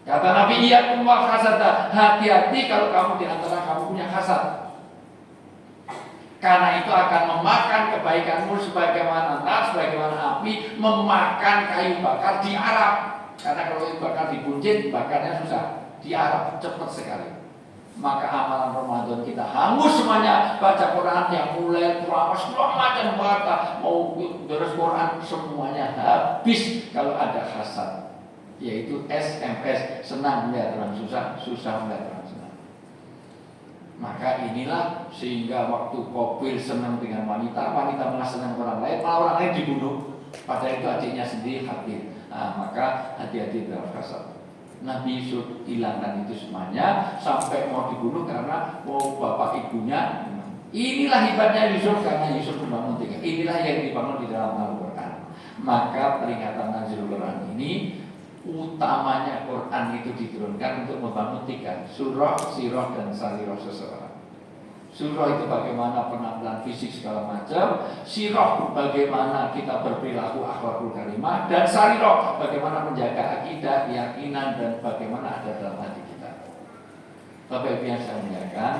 Kata Nabi, iya kumwal hasad, hati-hati kalau kamu di antara kamu punya hasad. Karena itu akan memakan kebaikanmu sebagaimana api memakan kayu bakar di Arab. Karena kalau kayu bakar di buncit, bakarnya susah. Di Arab cepat sekali. Maka amalan Ramadan kita hangus semuanya, baca Quran yang mulai lama segala macam baca, mau beres Quran semuanya habis kalau ada hasad, yaitu SMS, senang melihat orang susah, susah melihat orang senang. Maka inilah sehingga waktu Qabil senang dengan wanita, wanita malah senang orang lain, malah orang lain dibunuh. Padahal itu adiknya sendiri Qabil. Maka hati-hati terhadap hasad. Nabi Yusuf hilangkan itu semuanya sampai mau dibunuh karena mau bapak ibunya. Inilah hebatnya Yusuf, karena Yusuf membangun tiga. Inilah yang dibangun di dalam Al-Quran. Maka peringatan Nazilul Quran ini utamanya Quran itu diturunkan untuk membangun tiga: surah, sirah, dan sarirah seseorang. Surah itu bagaimana penampilan fisik segala macam, sirah bagaimana kita berperilaku akhlakul karimah, dan sarirah bagaimana menjaga akidah, keyakinan, dan bagaimana ada dalam hati kita. Bapak Ibu yang saya muliakan,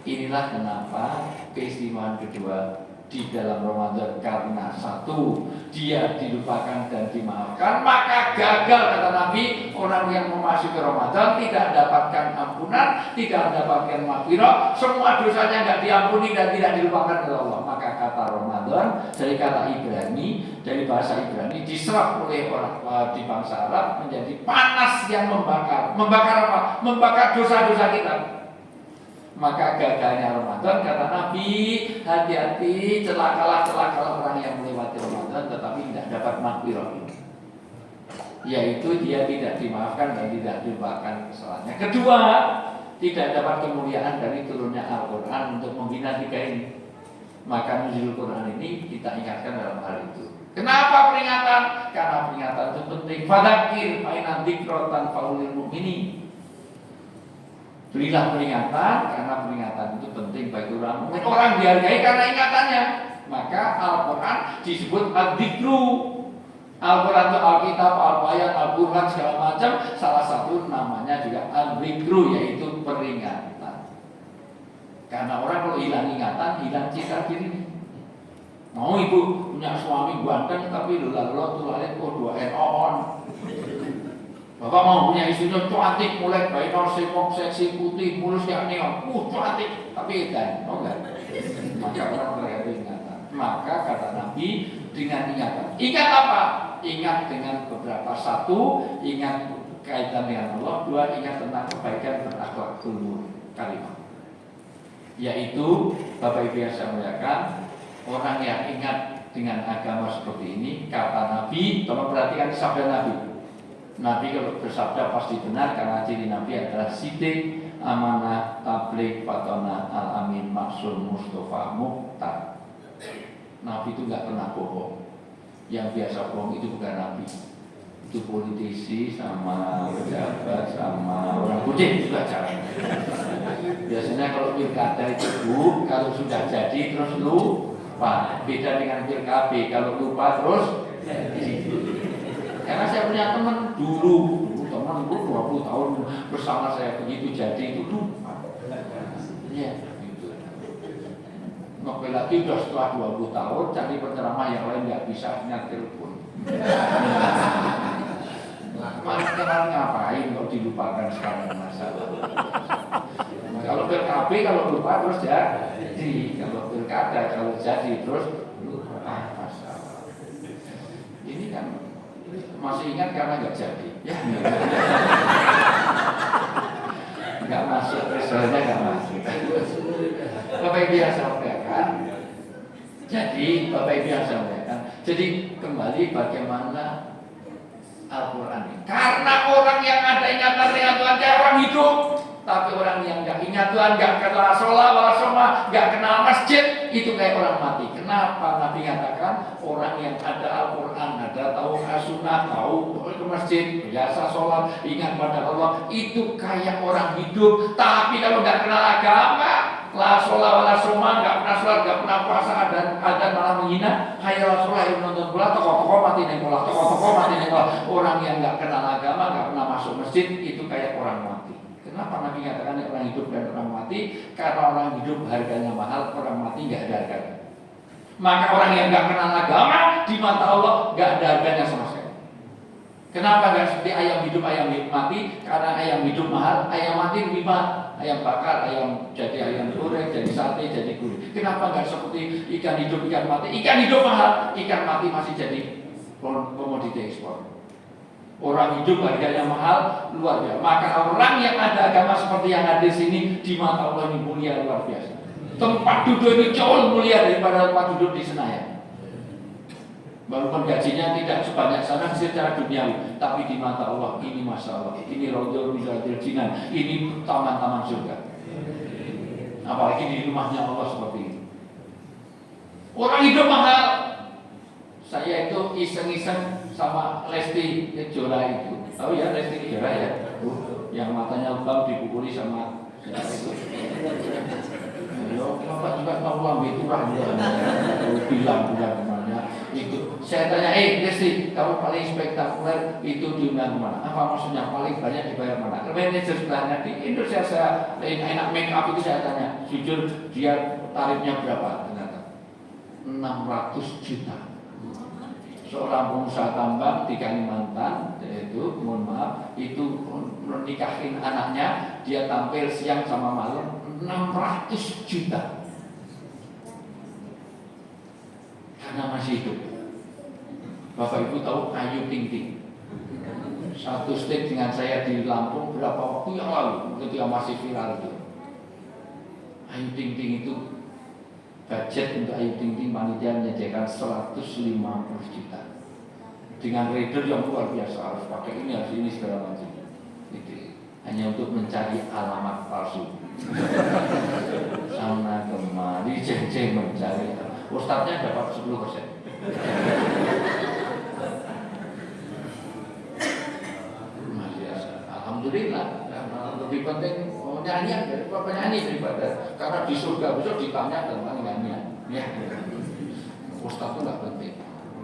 inilah kenapa keistimewaan kedua di dalam Ramadan, karena satu, dia dilupakan dan dimaafkan, maka gagal kata Nabi. Orang yang memasuki Ramadan tidak mendapatkan ampunan, tidak mendapatkan maghfirah, semua dosanya nggak diampuni dan tidak dilupakan oleh Allah. Maka kata Ramadan dari kata Ibrani, dari bahasa Ibrani, diserap oleh orang di bangsa Arab menjadi panas yang membakar. Membakar apa? Membakar dosa-dosa kita. Maka gagalnya Ramadan kata Nabi, hati-hati, celakalah orang yang melewati Ramadan tetapi tidak dapat maghfirah, yaitu dia tidak dimaafkan dan tidak dilupakan kesalahannya. Kedua, tidak dapat kemuliaan dari turunnya Al-Quran untuk membina tiga ini. Maka Nuzulul Quran ini kita ingatkan dalam hal itu. Kenapa peringatan? Karena peringatan itu penting. Fadzakir fa inna dzikra tanfa'ul mu'minin. Berilah peringatan, karena peringatan itu penting bagi orang mukmin. Orang dihargai karena ingatannya. Maka Al-Quran disebut Ad-Dzikru. Al-Quran itu Alkitab, Al-Bayat, Al-Quran segala macam. Salah satu namanya juga Ad-Dzikru, yaitu peringatan. Karena orang kalau hilang ingatan, hilang citra diri. Mau ibu punya suami ganteng tapi lalu tulalin dua on. Bapak mau punya istrinya cantik, mulai bayi semok, seksi, putih, mulus kayak neon, cantik, tapi edan, mau enggak? Maka orang tergantung ingatan. Maka kata Nabi, dengan ingatan. Ingat apa? Ingat dengan beberapa. Satu, ingat kaitan dengan Allah. Dua, ingat tentang kebaikan berakhlak karimah. Yaitu, Bapak Ibu yang saya muliakan, orang yang ingat dengan agama seperti ini, kata Nabi, tolong perhatikan sabda Nabi. Nabi kalau bersabda pasti benar, karena ciri Nabi adalah sidik, amanah, tabligh, fatona, al-amin, maksum, mustafa, muhtar. Nabi itu nggak pernah bohong. Yang biasa bohong itu bukan Nabi, itu politisi sama pejabat sama orang kucing juga caranya. Biasanya kalau pilkada itu kalau sudah jadi terus lupa. Beda dengan pilkada, kalau lupa terus jadi. Karena saya punya teman dulu teman itu 20 tahun bersama saya begitu jadi itu lupa. Ya, gitu. Ngopi lagi udah setelah 20 tahun cari penceramah yang lain nggak bisa, hanya telepon. Malah ngapain kalau dilupakan sekarang masalah. Kalau PKB kalau lupa terus jadi, kalau pilkada kalau jadi terus lupa masalah. Ini kan masih ingat karena nggak jadi, ya nggak masuk, resolusinya nggak masuk. Bapak Ibu yang saya sampaikan, jadi Bapak Ibu yang saya sampaikan, jadi kembali bagaimana Al-Quran ini. Karena orang yang ada ingatan dengan Tuhan kayak orang hidup, tapi orang yang nggak ingat Tuhan, nggak kenal sholat, wala soma, nggak kenal masjid, itu kayak orang mati. Kenapa Nabi katakan orang yang ada Al-Quran, ada tahu as-sunnah, tahu ke masjid, biasa sholat, ingat pada Allah, itu kayak orang hidup. Tapi kalau nggak kenal agama, la sholat wala soma, nggak pernah sholat, nggak pernah puasa, ada malah menghina, hayal sholat yang nonton bola, tokoh-tokoh mati nih bola, tokoh-tokoh mati nih bola. Orang yang nggak kenal agama, nggak pernah masuk masjid, itu kayak orang mati. Kenapa Nabi katakan orang hidup dan orang mati? Karena orang hidup harganya mahal, orang mati nggak ada harganya. Maka orang yang nggak kenal agama di mata Allah nggak ada harganya sama sekali. Kenapa nggak seperti ayam hidup ayam mati? Karena ayam hidup mahal, ayam mati lebih mahal. Ayam bakar, ayam jadi ayam goreng, jadi sate, jadi gulai. Kenapa nggak seperti ikan hidup ikan mati? Ikan hidup mahal, ikan mati masih jadi komoditi ekspor. Orang hidup harganya mahal, luar biasa. Maka orang yang ada agama seperti yang ada di sini di mata Allah ini mulia luar biasa. Tempat duduk ini jauh mulia daripada tempat duduk di Senayan. Walaupun gajinya tidak sebanyak sana secara duniawi, tapi di mata Allah ini masya Allah, ini Raudhul Minal Jinan, ini taman-taman surga. Apalagi di rumahnya Allah seperti ini. Orang hidup mahal. Saya itu iseng-iseng sama Lesti Kejora itu. Tahu ya Lesti Kejora ya? Yang matanya lebam dipukuli sama itu. Bapak juga tahu lambe itu bilang kemana itu. Saya tanya, Lesti, kamu paling spektakuler itu diundang kemana? Apa maksudnya paling banyak dibayar mana? Manajer sebelahnya di Indonesia saya enak make up itu saya tanya, jujur dia tarifnya berapa? Ternyata 600 juta. Seorang pengusaha tambang di Kalimantan itu, mohon maaf, itu menikahin anaknya, dia tampil siang sama malam 600 juta karena masih hidup. Bapak Ibu tahu Ayu Ting Ting? Satu stage dengan saya di Lampung berapa waktu yang lalu ketika masih viral itu. Ayu Ting Ting itu budget untuk Ayu Ting Ting panitia menyediakan 150 juta dengan rider yang luar biasa, harus pakai ini harus ini segala macam. Itu hanya untuk mencari alamat palsu. Sana kemari ceng mencari. Ustadznya dapat 10%. Alhamdulillah. Lebih penting nyanyian daripada penyanyi daripada karena di surga besok ditanya tentang nyanyian. Ya, Ustadz itu nggak penting.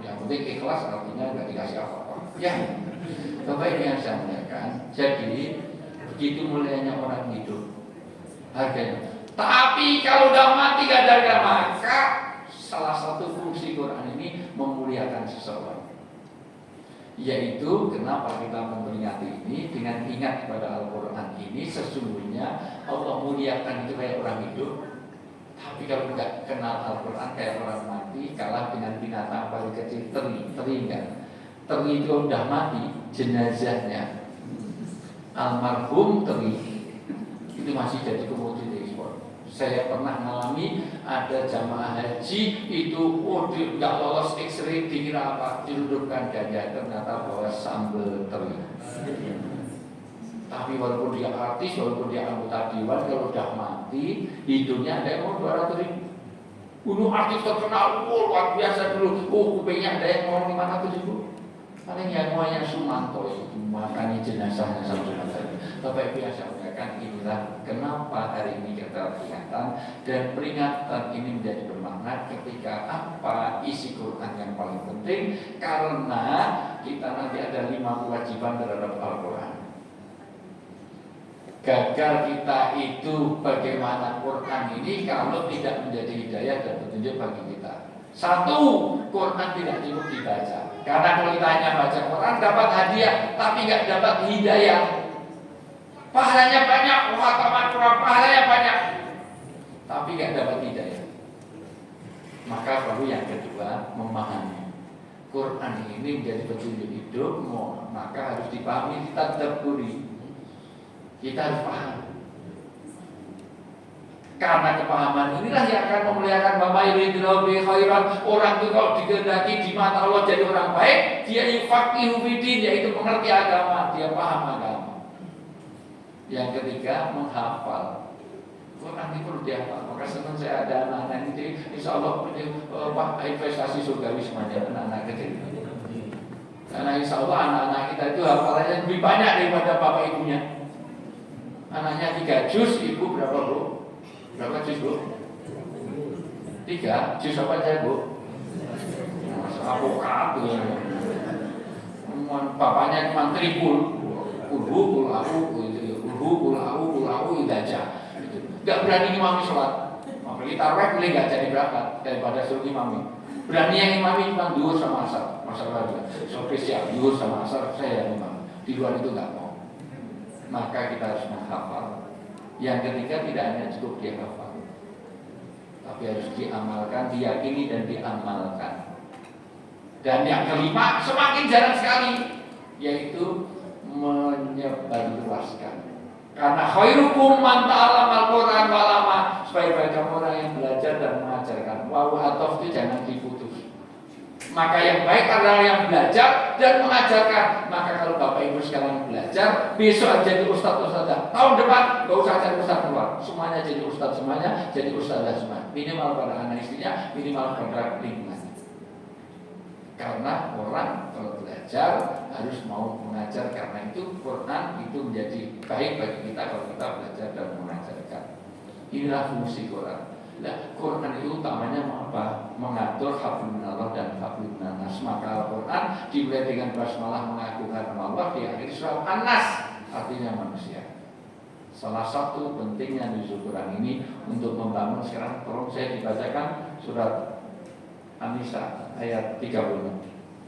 Yang penting ikhlas, artinya nggak dikasih apa-apa. Ya, Bapak ini yang saya muliakan. Jadi begitu mulianya orang hidup, harganya. Tapi kalau udah mati gak ada harga, maka salah satu fungsi Quran ini memuliakan seseorang. Yaitu kenapa kita memperingati ini dengan ingat kepada Al-Quran ini, sesungguhnya Allah muliakan itu kayak orang hidup. Tapi kalau tidak kenal Al-Quran kayak orang mati, kalah dengan binatang paling kecil, teri enggak. Teri itu udah mati, jenazahnya almarhum teri itu masih jadi komoditi ekspor. Saya pernah mengalami ada jamaah haji itu nggak lolos X-ray, dikira apa, dirudukkan ganja, ternyata bawa sambal teri. Tapi walaupun dia artis, walaupun dia anggota dewan, kalau udah mati, hidupnya ada yang mau 200.000. Gunung artis terkenal, luar biasa dulu, kupingnya ada yang mau 500.000. Paling yang muanya Sumanto itu makanya jenazahnya sampai tadi. Bapak Ibu yang saya muliakan, inilah kenapa hari ini kita peringatan, dan peringatan ini menjadi bermakna ketika apa isi Quran yang paling penting, karena kita nanti ada 5 kewajiban terhadap Al-Quran. Gagal kita itu bagaimana Quran ini kalau tidak menjadi hidayah dan petunjuk bagi kita. Satu, Quran tidak cukup dibaca. Karena kalau kita hanya baca Quran dapat hadiah, tapi nggak dapat hidayah. Pahalanya banyak, tamat Quran pahalanya banyak, tapi nggak dapat hidayah. Maka baru yang kedua, memahami Quran ini menjadi petunjuk hidup, maka harus dipahami, ditadabburi. Kita harus paham. Karena kepahaman inilah yang akan memuliakan Bapak Yuridillahu bi khairan. Orang itu kalau dikehendaki di mata Allah jadi orang baik, dia yufaqihu fiddin, yaitu mengerti agama, dia paham agama. Yang ketiga, menghafal. Quran itu perlu dihafal. Maka senang saya ada anak-anak ini, insya Allah investasi surgawi semuanya anak-anak kecil. Karena insya Allah anak-anak kita itu hafalannya lebih banyak daripada bapak ibunya. Anaknya 3 juz, ibu berapa Bu? Berapa juz Bu? 3 juz apa aja Bu? Avokat tuh. Bapaknya cuma tribul. Kulhu baca. Gak berani ngimami sholat. Makanya tarawih boleh gak jadi berangkat daripada suruh ngimami. Berani yang imami cuma duhur sama asar, masalah juga. Spesial duhur sama asar saya yang imam. Di luar itu nggak mau. Maka kita harus menghafal. Yang ketiga tidak hanya cukup dia hafal, tapi harus diamalkan, diyakini dan diamalkan. Dan yang kelima semakin jarang sekali, yaitu menyebarluaskan. Karena khairukum man ta'allama al-Qur'an wa 'allama, sebaik-baik kamu orang yang belajar dan mengajarkan. Wawu atof itu jangan diputus. Maka yang baik adalah yang belajar dan mengajarkan. Maka kalau Bapak Ibu sekarang belajar, besok jadi ustaz-ustazah. Tahun depan gak usah cari ustaz keluar, semuanya jadi ustaz, semuanya jadi ustazah semua. Minimal pada anak istrinya, minimal pada lingkungan. Karena orang kalau belajar harus mau mengajar, karena itu Quran itu menjadi baik bagi kita kalau kita belajar dan mengajarkan. Inilah fungsi Quran. Nah, Quran itu utamanya apa? Mengatur hablum minallah dan hablum minannas. Maka Al-Quran dimulai dengan basmalah mengagungkan Allah, diakhiri surat An-Nas, artinya manusia. Salah satu pentingnya nuzul Quran ini untuk membangun. Sekarang tolong saya dibacakan surat An-Nisa ayat 30.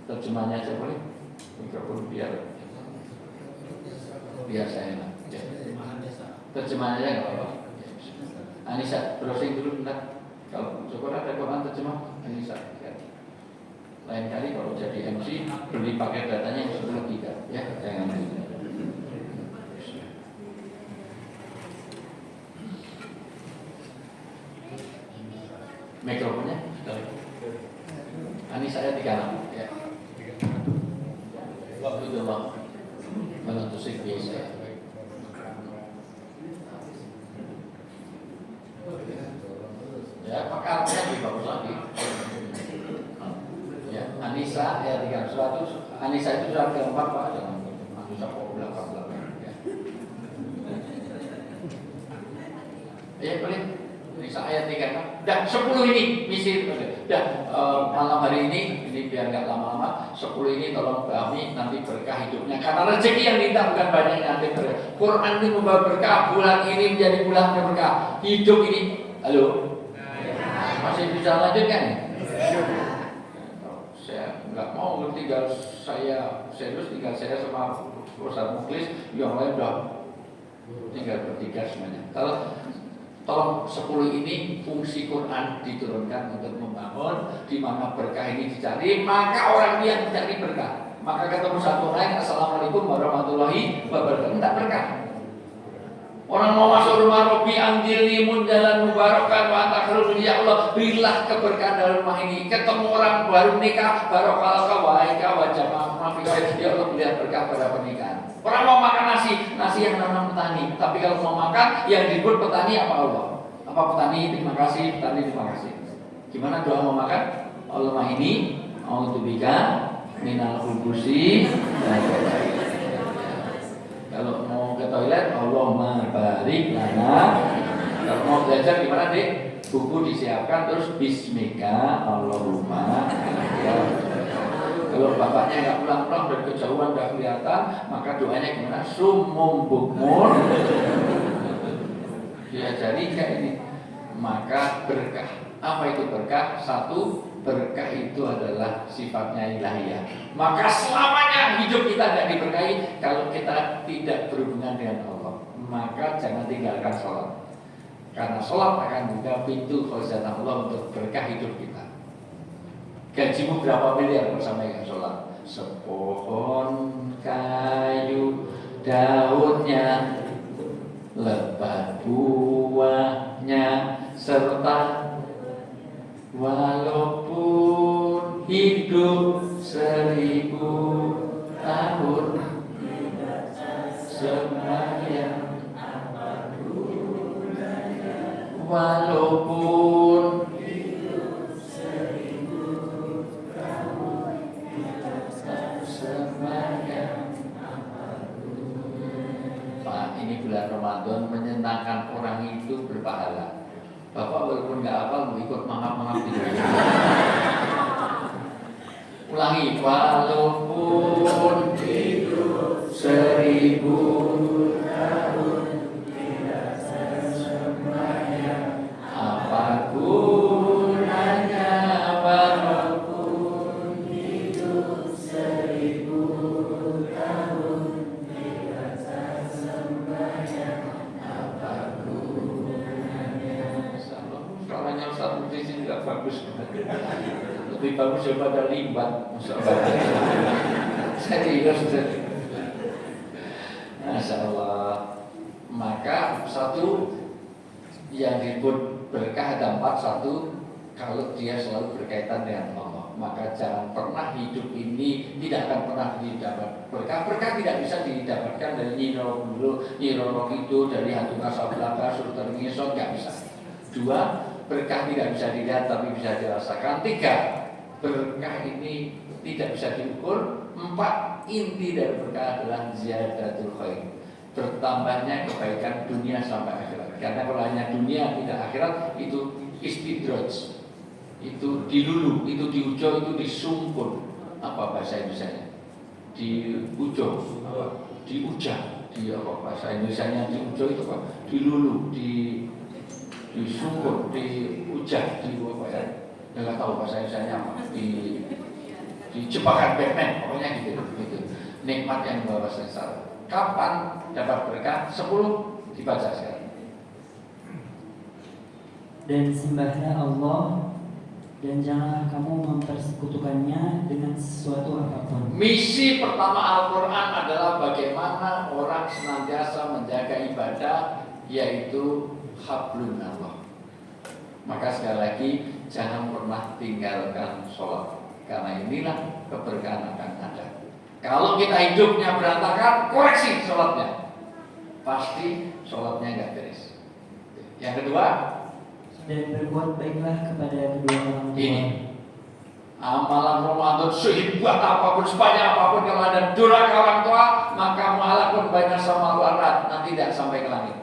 Terjemahnya aja boleh? 30 biar saya enak. Ya. Terjemahnya aja nggak apa-apa. An-Nisa, browsing dulu bentar. Kalau syukur ada Quran terjemah An-Nisa. Ya. Lain kali kalau jadi MC beli paket datanya yang 10 giga, ya jangan beli. Mikrofonnya sudah. An-Nisa ayat 36. Ya. Waktu itu bang, menutusik biasa. Ya, maka artinya lebih bagus lagi. Ya, An-Nisa ayat 31. An-Nisa itu surat keempat Pak, jangan susah kok belakang-belakang. Ya, boleh. An-Nisa ayat 36. Dan 10 ini misi. Dan malam hari ini biar nggak lama-lama, 10 ini tolong kami nanti berkah hidupnya. Karena rezeki yang kita bukan banyak nanti berkah. Quran ini membawa berkah. Bulan ini menjadi bulan berkah. Hidup ini, halo. Masih bisa lanjutkan ya? Saya nggak mau tinggal saya serius, tinggal saya sama Ustaz Mukhlis, yang lain udah tinggal bertiga semuanya. Kalau tolong 10 ini fungsi Quran diturunkan untuk membangun, di mana berkah ini dicari, maka orang yang mencari berkah. Maka ketemu satu orang, assalamualaikum warahmatullahi wabarakatuh, tidak berkah. Orang mau masuk rumah Robi anjili jalan mubarakan wa anta khairul, ya Allah berilah keberkahan dalam rumah ini. Ketemu orang baru nikah, barokalaka wa aika wa jamaah, ya Allah berilah berkah pada pernikahan. Orang mau makan nasi yang nanam petani, tapi kalau mau makan yang dibuat petani apa Allah? Apa petani terima kasih, petani terima kasih. Gimana doa mau makan? Allahumma ini a'udzubika minal khubusi. Kalau mau ke toilet, Allahumma barik lana. Kalau mau belajar gimana dek? Buku disiapkan terus bismika Allahumma. Ya. Kalau bapaknya nggak pulang-pulang dan kejauhan nggak kelihatan, maka doanya gimana? Sumum bukmun. Diajari kayak ini. Maka berkah. Apa itu berkah? Satu, berkah itu adalah sifatnya ilahiyah. Maka selamanya hidup kita tidak diberkahi kalau kita tidak berhubungan dengan Allah. Maka jangan tinggalkan sholat, karena sholat akan buka pintu khazanah Allah untuk berkah hidup kita. Gajimu berapa miliar bersama dengan sholat? Sepohon kayu, daunnya lebat, buahnya serta walaupun hidup 1000 tahun, sembahyang walaupun hidup 1000 tahun, sembahyang. Pak, ini bulan Ramadan menyenangkan orang itu berpahala. Bapak walaupun nggak hafal mau ikut mangap-mangap gitu. Ulangi, walaupun hidup 1000 tahun, tidak sembahyang, apa gunanya barokallahu bagus. Lebih bagus daripada limbat. Serius. Masya Allah. Maka satu yang disebut berkah ada 4. Satu, kalau dia selalu berkaitan dengan Allah, maka jangan pernah hidup ini tidak akan pernah didapat berkah. Berkah tidak bisa didapatkan dari nyiroro dulu, nyiroro itu, dari hantu kasablaka, surter ngisot, nggak bisa. 2, berkah tidak bisa dilihat tapi bisa dirasakan. 3, berkah ini tidak bisa diukur. 4, inti dari berkah adalah ziyadatul khair, bertambahnya kebaikan dunia sampai akhirat. Karena kalau hanya dunia tidak akhirat, itu istidraj, itu dilulu, itu diujo, itu disungkur. Apa bahasa Indonesianya? Diujo, diuja, di apa bahasa Indonesianya? Diujo itu apa? Dilulu, disungkur, diujah, di apa ya? Nggak tahu bahasa Indonesianya apa? Di jebakan Batman, pokoknya gitu. Nikmat yang membawa sengsara. Kapan dapat berkah? 10 dibaca sekarang. Dan sembahlah Allah, dan janganlah kamu mempersekutukannya dengan sesuatu apapun. Misi pertama Al-Quran adalah bagaimana orang senantiasa menjaga ibadah, yaitu hablun Allah. Maka sekali lagi, jangan pernah tinggalkan sholat, karena inilah keberkahan akan ada. Kalau kita hidupnya berantakan, koreksi sholatnya, pasti sholatnya nggak beres. Yang kedua, dan berbuat baiklah kepada kedua orang tua. ini amalan Ramadan sehebat apapun, sebanyak apapun, kalau ada durhaka orang tua, maka walaupun banyak sama warat, nanti tidak sampai ke langit.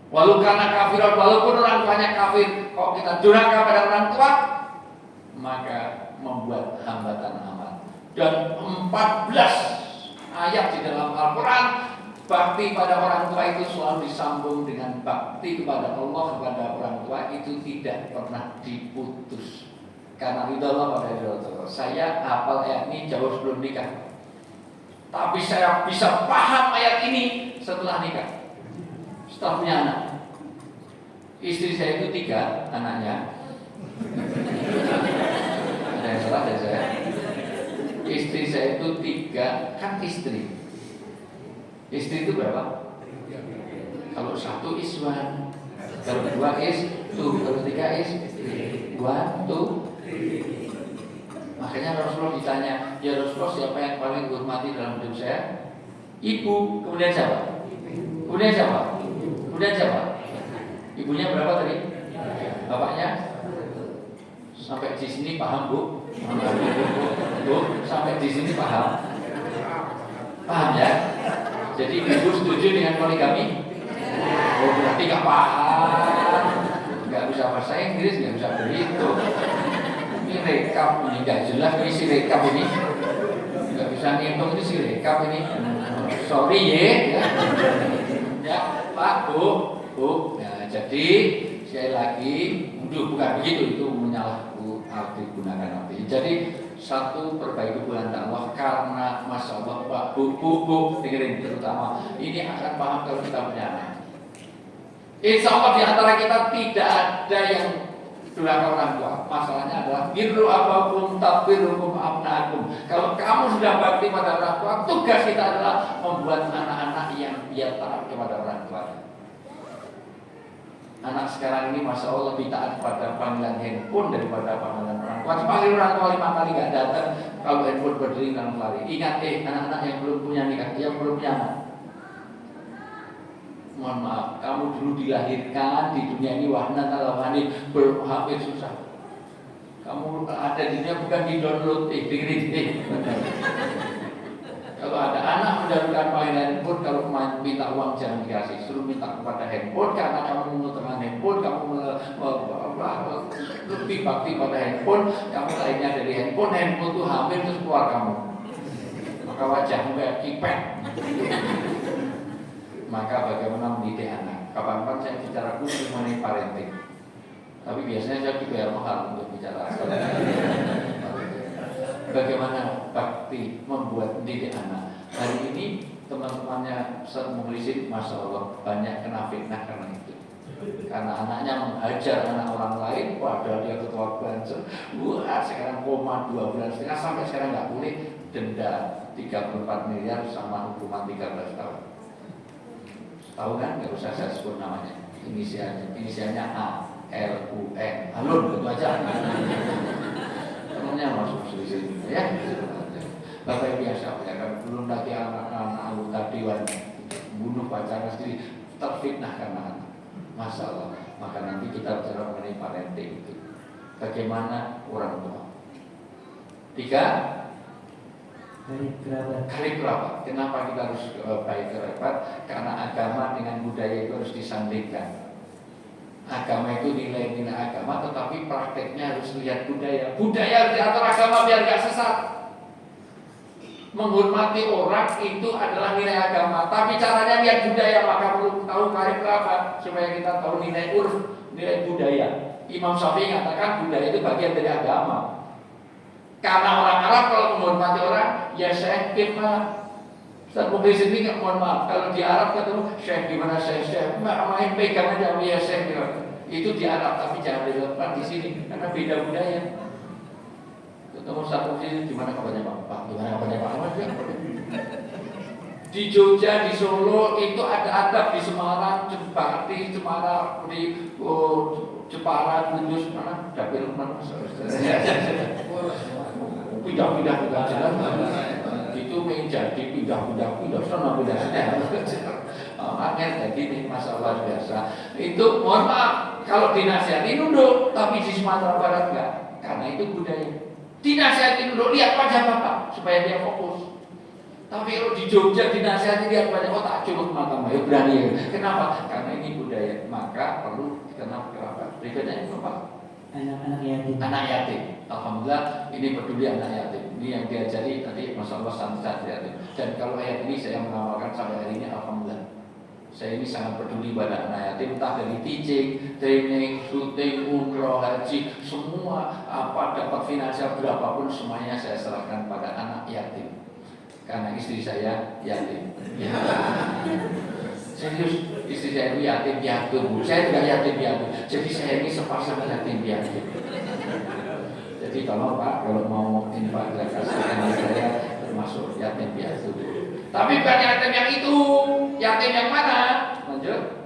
Walau karena kafirat, walaupun orang tuanya kafir, kalau kita durhaka pada orang tua, maka membuat hambatan amal. Dan 14 ayat di dalam Al-Quran, bakti pada orang tua itu selalu disambung dengan bakti kepada Allah, kepada orang tua itu tidak pernah diputus. Karena ridha Allah pada ridha Allah. Saya hafal ayat ini jauh sebelum nikah, tapi saya bisa paham ayat ini setelah nikah, setelah punya anak. Istri saya itu 3 anaknya. Ada yang salah dari saya. Istri saya itu 3, kan istri. Istri itu berapa? Kalau 1 is 1, kalau 2 is 2, kalau 3 is 1, 2. Makanya Rasulullah ditanya, ya Rasulullah siapa yang paling dihormati dalam hidup saya? Ibu. Kemudian siapa? Kemudian siapa? Kemudian siapa? Ibunya berapa tadi? Bapaknya? Sampai di sini paham, Bu? Bu, sampai di sini paham? Paham ya? Jadi ibu setuju dengan poligami? Oh, berarti gak paham, gak bisa bahasa Inggris, gak bisa begitu. Ini rekap, ini gak jelas ini si rekap ini, gak bisa ngitung ini si rekap ini. Sorry ya, ya Pak, Bu. Nah, jadi sekali lagi, bukan begitu, itu menyalahku arti gunakan arti. Jadi satu, perbaiki hubungan Allah, karena Masya Allah Pak, Bu, dengerin terutama ini akan paham kalau kita punya anak. Insya Allah di antara kita tidak ada yang durhaka orang tua. Masalahnya adalah birru abakum tabirrukum abnaakum. Kalau kamu sudah bakti pada orang tua, tugas kita adalah membuat anak-anak yang biar taat kepada orang tua. Anak sekarang ini Masya Allah lebih taat pada panggilan handphone daripada panggilan orang tua. Dipanggil orang tua 5 kali gak datang, kalau handphone berdiri langsung lari. Ingat anak-anak yang belum punya nikah, yang belum punya anak, mohon maaf, kamu dulu dilahirkan di dunia ini wahnan al-wahnin, berhamil susah. Kamu ada di dunia bukan di download, dengerin. Kalau ada anak menjalankan panggilan handphone, kalau minta uang jangan dikasih, suruh minta kepada handphone, karena kamu menggunakan handphone, kamu lebih bakti pada handphone, kamu lainnya dari handphone itu hamil terus keluar kamu, maka wajahmu kayak kipet. Maka bagaimana mendidik anak? Kapan-kapan saya bicara khusus mengenai parenting, tapi biasanya saya dibayar mahal untuk bicara. Bagaimana bakti membuat mendidik anak. Hari ini teman-temannya Ustaz Mukhlisin, Masya Allah, banyak kena fitnah karena itu. Karena anaknya menghajar anak orang lain, padahal dia ketua Banser. Wah, sekarang koma 2,5 bulan sampai sekarang nggak boleh, denda 34 miliar sama hukuman 13 tahun. Tahu kan? Nggak usah saya sebut namanya. Inisialnya A, L, U, N. Alun, itu aja. Temennya masuk sini ya. Bapak biasa ya kan, belum lagi anak-anak anggota dewan bunuh pacarnya sendiri, terfitnah karena anak. Masalah. Maka nanti kita bicara mengenai parenting itu. Bagaimana orang tua? 3. Karib kerabat. Kenapa kita harus baik kerabat? Karena agama dengan budaya itu harus disandingkan. Agama itu nilai-nilai agama, tetapi prakteknya harus lihat budaya. Budaya harus diatur agama biar gak sesat. Menghormati orang itu adalah nilai agama, tapi caranya lihat budaya, maka perlu tahu karib kerabat supaya kita tahu nilai urf, nilai budaya. Imam Syafi'i mengatakan budaya itu bagian dari agama. Karena orang Arab kalau menghormati orang, ya Syekh gimana? Ustaz Muklis ini mohon maaf, kalau di Arab ketemu Syekh gimana Syekh, main pegang aja ya Syekh itu di Arab, tapi jangan dilakukan di sini karena beda budaya. Ketemu Ustaz Muklis gimana kabarnya Pak? Gimana kabarnya Pak? Di Jogja, di Solo itu ada adab, di Semarang, di Semarang, di Jepara, Kudus, mana? Dapil mana? Pindah-pindah juga jalan, itu menjadi pindah-pindah, sana pindah sana. Makanya jadi ini masalah biasa. Itu mohon maaf, kalau dinasihati nunduk, tapi di Sumatera Barat enggak, karena itu budaya. Dinasihati nunduk, lihat wajah bapak supaya dia fokus. Tapi kalau di Jogja dinasihati lihat wajah, oh tak cukup mata ya berani ya. Kenapa? Karena ini budaya, maka perlu dikenal kerabat. Berikutnya itu apa? Anak-anak yatim. Anak yatim. Alhamdulillah ini peduli anak yatim. Ini yang diajari tadi masalah santri yatim. Dan kalau ayat ini saya mengamalkan sampai hari ini, alhamdulillah. Saya ini sangat peduli pada anak yatim, entah dari teaching, training, syuting, umroh, haji, semua apa dapat finansial berapapun semuanya saya serahkan pada anak yatim. Karena istri saya yatim. Ya. Serius, istri saya itu yatim piatu. Saya juga yatim piatu. Jadi saya ini sepasang yatim piatu. Jadi kalau Pak, kalau mau infak zakat saya termasuk yatim piatu. Tapi bukan yatim yang itu, yatim yang mana? Lanjut.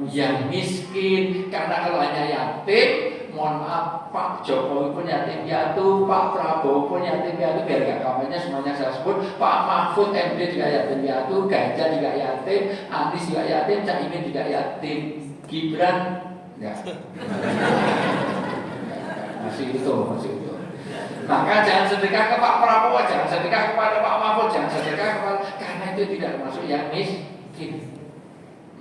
Yang miskin. Karena kalau hanya yatim, mohon maaf, Pak Jokowi pun yatim piatu, Pak Prabowo pun yatim piatu, biar gak kamarnya semuanya saya sebut. Pak Mahfud MD juga yatim piatu, Ganjar juga yatim, Anies juga yatim, Caimin juga yatim, Gibran ya. Masih itu. Maka jangan sedekah ke Pak Prabowo, jangan sedekah kepada Pak Mahfud, jangan sedekah kepada, karena itu tidak termasuk yang miskin.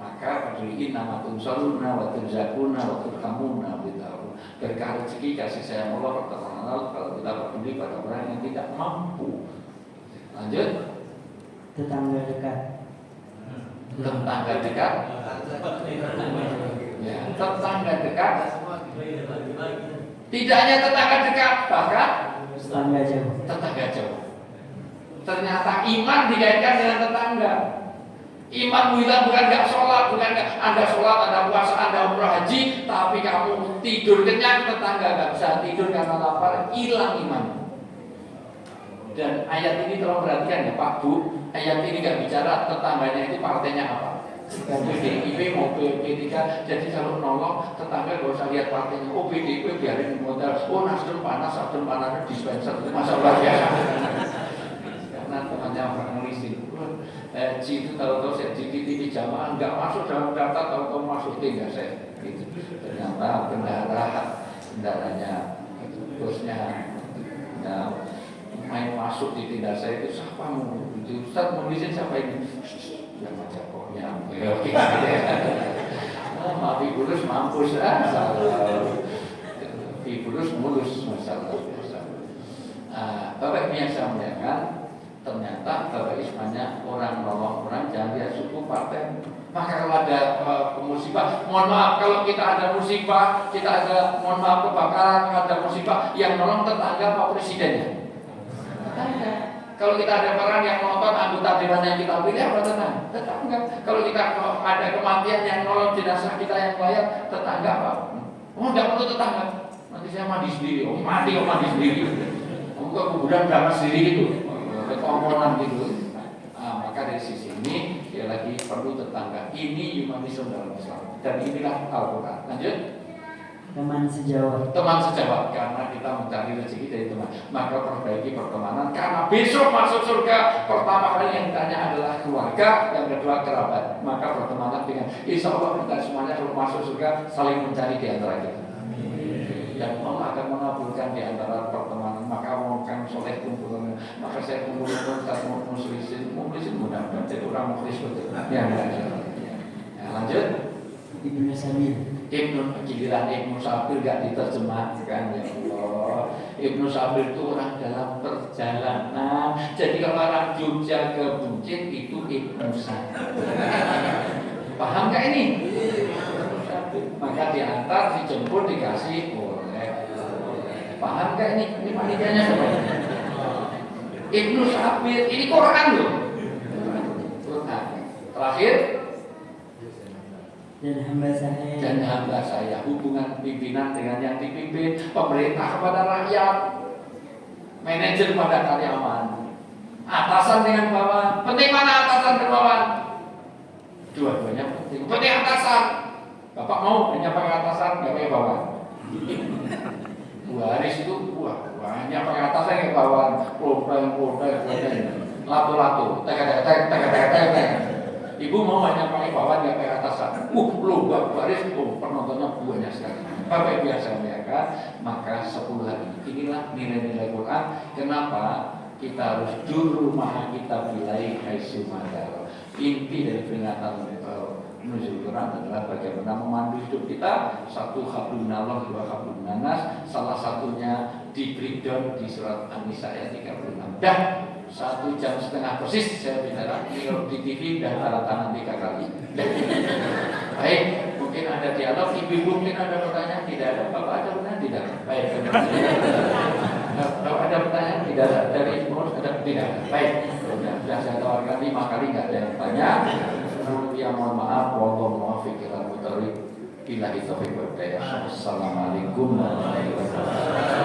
Maka peduli nama tunsaluna wa tunzakuna wa turhamuna bitahu. Berkah rezeki kasih sayang Allah pertolongan Allah kalau kita peduli pada orang yang tidak mampu. Lanjut. Tetangga dekat. Tetangga dekat. Ya, tetangga dekat. Tidak hanya tetangga dekat, bahkan tetangga jauh. Tetangga jauh. Ternyata iman dikaitkan dengan tetangga. Iman bilang bukan gak sholat, bukan gak Anda sholat, Anda puasa, Anda umrah haji, tapi kamu tidur kenyang, tetangga gak bisa tidur karena lapar, hilang iman. Dan ayat ini tolong perhatikan ya Pak Bu, ayat ini gak bicara tetangganya itu partainya apa. Mau PDIP, mau P3, jadi kalau nolong tetangga gak usah lihat partainya. Oh PDIP biarin modal, oh Nasdem panas dispenser, masalah biasa. Karena temannya orang nulisin haji itu tahu-tahu saya di TV jamaah nggak masuk dalam data, tahu-tahu masuk tinggal saya gitu. Ternyata kendaranya terusnya main masuk di tindak saya itu siapa mau itu Ustaz nulisin siapa ini yang macam pokoknya oke Fibulus mampus Fibulus mulus masalah biasa. Bapak ini yang saya muliakan, ternyata Bapak Ismanya orang nolong orang, jangan lihat suku partai. Maka kalau ada musibah, mohon maaf kalau kita ada musibah, kita ada mohon maaf kebakaran, ada musibah, yang nolong tetangga Pak Presidennya. Tetangga. Kalau kita ada orang yang nonton anggota dewan yang kita pilih, apa tetangga? Tetangga. Kalau kita ada kematian yang nolong jenazah kita yang layak, tetangga apa? Oh, nggak perlu tetangga. Nanti saya mandi sendiri. Oh, mati sendiri. Oh, kuburan berangkat sendiri gitu. Ketompolan gitu. Maka dari sisi ini dia lagi perlu tetangga. Ini humanisme dalam Islam. Dan inilah Al-Quran. Lanjut. Teman sejawat. Teman sejawat, karena kita mencari rezeki dari teman, maka perbaiki pertemanan. Karena besok masuk surga, pertama kali yang ditanya adalah keluarga, yang kedua kerabat. Maka pertemanan dengan insya Allah kita semuanya kalau masuk surga saling mencari di antara kita. Dan Allah akan mengabulkan di antara pertemanan. Maka kan soleh kumpul, maka saya kumpulkan satu mukhlisin mudah-mudahan jadi orang mukhlis betul. Ya, lanjut. Ibnu Sabil. Giliran Ibnu Sabil gak diterjemahkan, ya Allah. Ibnu Sabil itu orang dalam perjalanan. Jadi kalau orang Jogja ke Buncit itu Ibnu Sabil. Paham gak ini? Maka diantar, dijemput, dikasih oleh. Paham gak ini? Ini panitianya siapa? Ibnu Sabil, ini Quran loh. Quran. Terakhir. Dan hamba saya, hubungan pimpinan dengan yang dipimpin, pemerintah kepada rakyat, manajer pada karyawan, atasan dengan bawahan. Penting mana atasan dan bawahan? Dua-duanya penting. Penting atasan. Bapak mau hanya pakai atasan, nggak pakai bawahan. Waris itu hanya pakai atasan nggak bawahan. Pulpen, lato-lato, tek. Ibu mau hanya pakai bawahan nggak pakai atasan. Baris penontonnya banyak sekali. Bapak biasa ya kan? Maka 10 hari inilah nilai-nilai Quran. Kenapa kita harus dulu maha kita bilai haisumadar. Inti dari peringatan nuzul Quran adalah bagaimana memandu hidup kita. Satu hablunallah, dua hablunanas. Salah satunya di breakdown di surat An-Nisa ayat 36. Dah 1 jam setengah persis saya bicara di TV dan tanda tangan 3 kali. Baik, mungkin ada dialog, ibu mungkin ada pertanyaan, tidak ada, bapak ada pertanyaan, tidak. Baik, kalau ada pertanyaan, tidak ada, dari ibu ada, tidak. Baik, sudah saya tawarkan 5 kali nggak ada yang tanya. Ya mohon maaf, wallahu muwaffiq ila thoriq. Billahi taufiq wal hidayah. Assalamualaikum warahmatullahi wabarakatuh.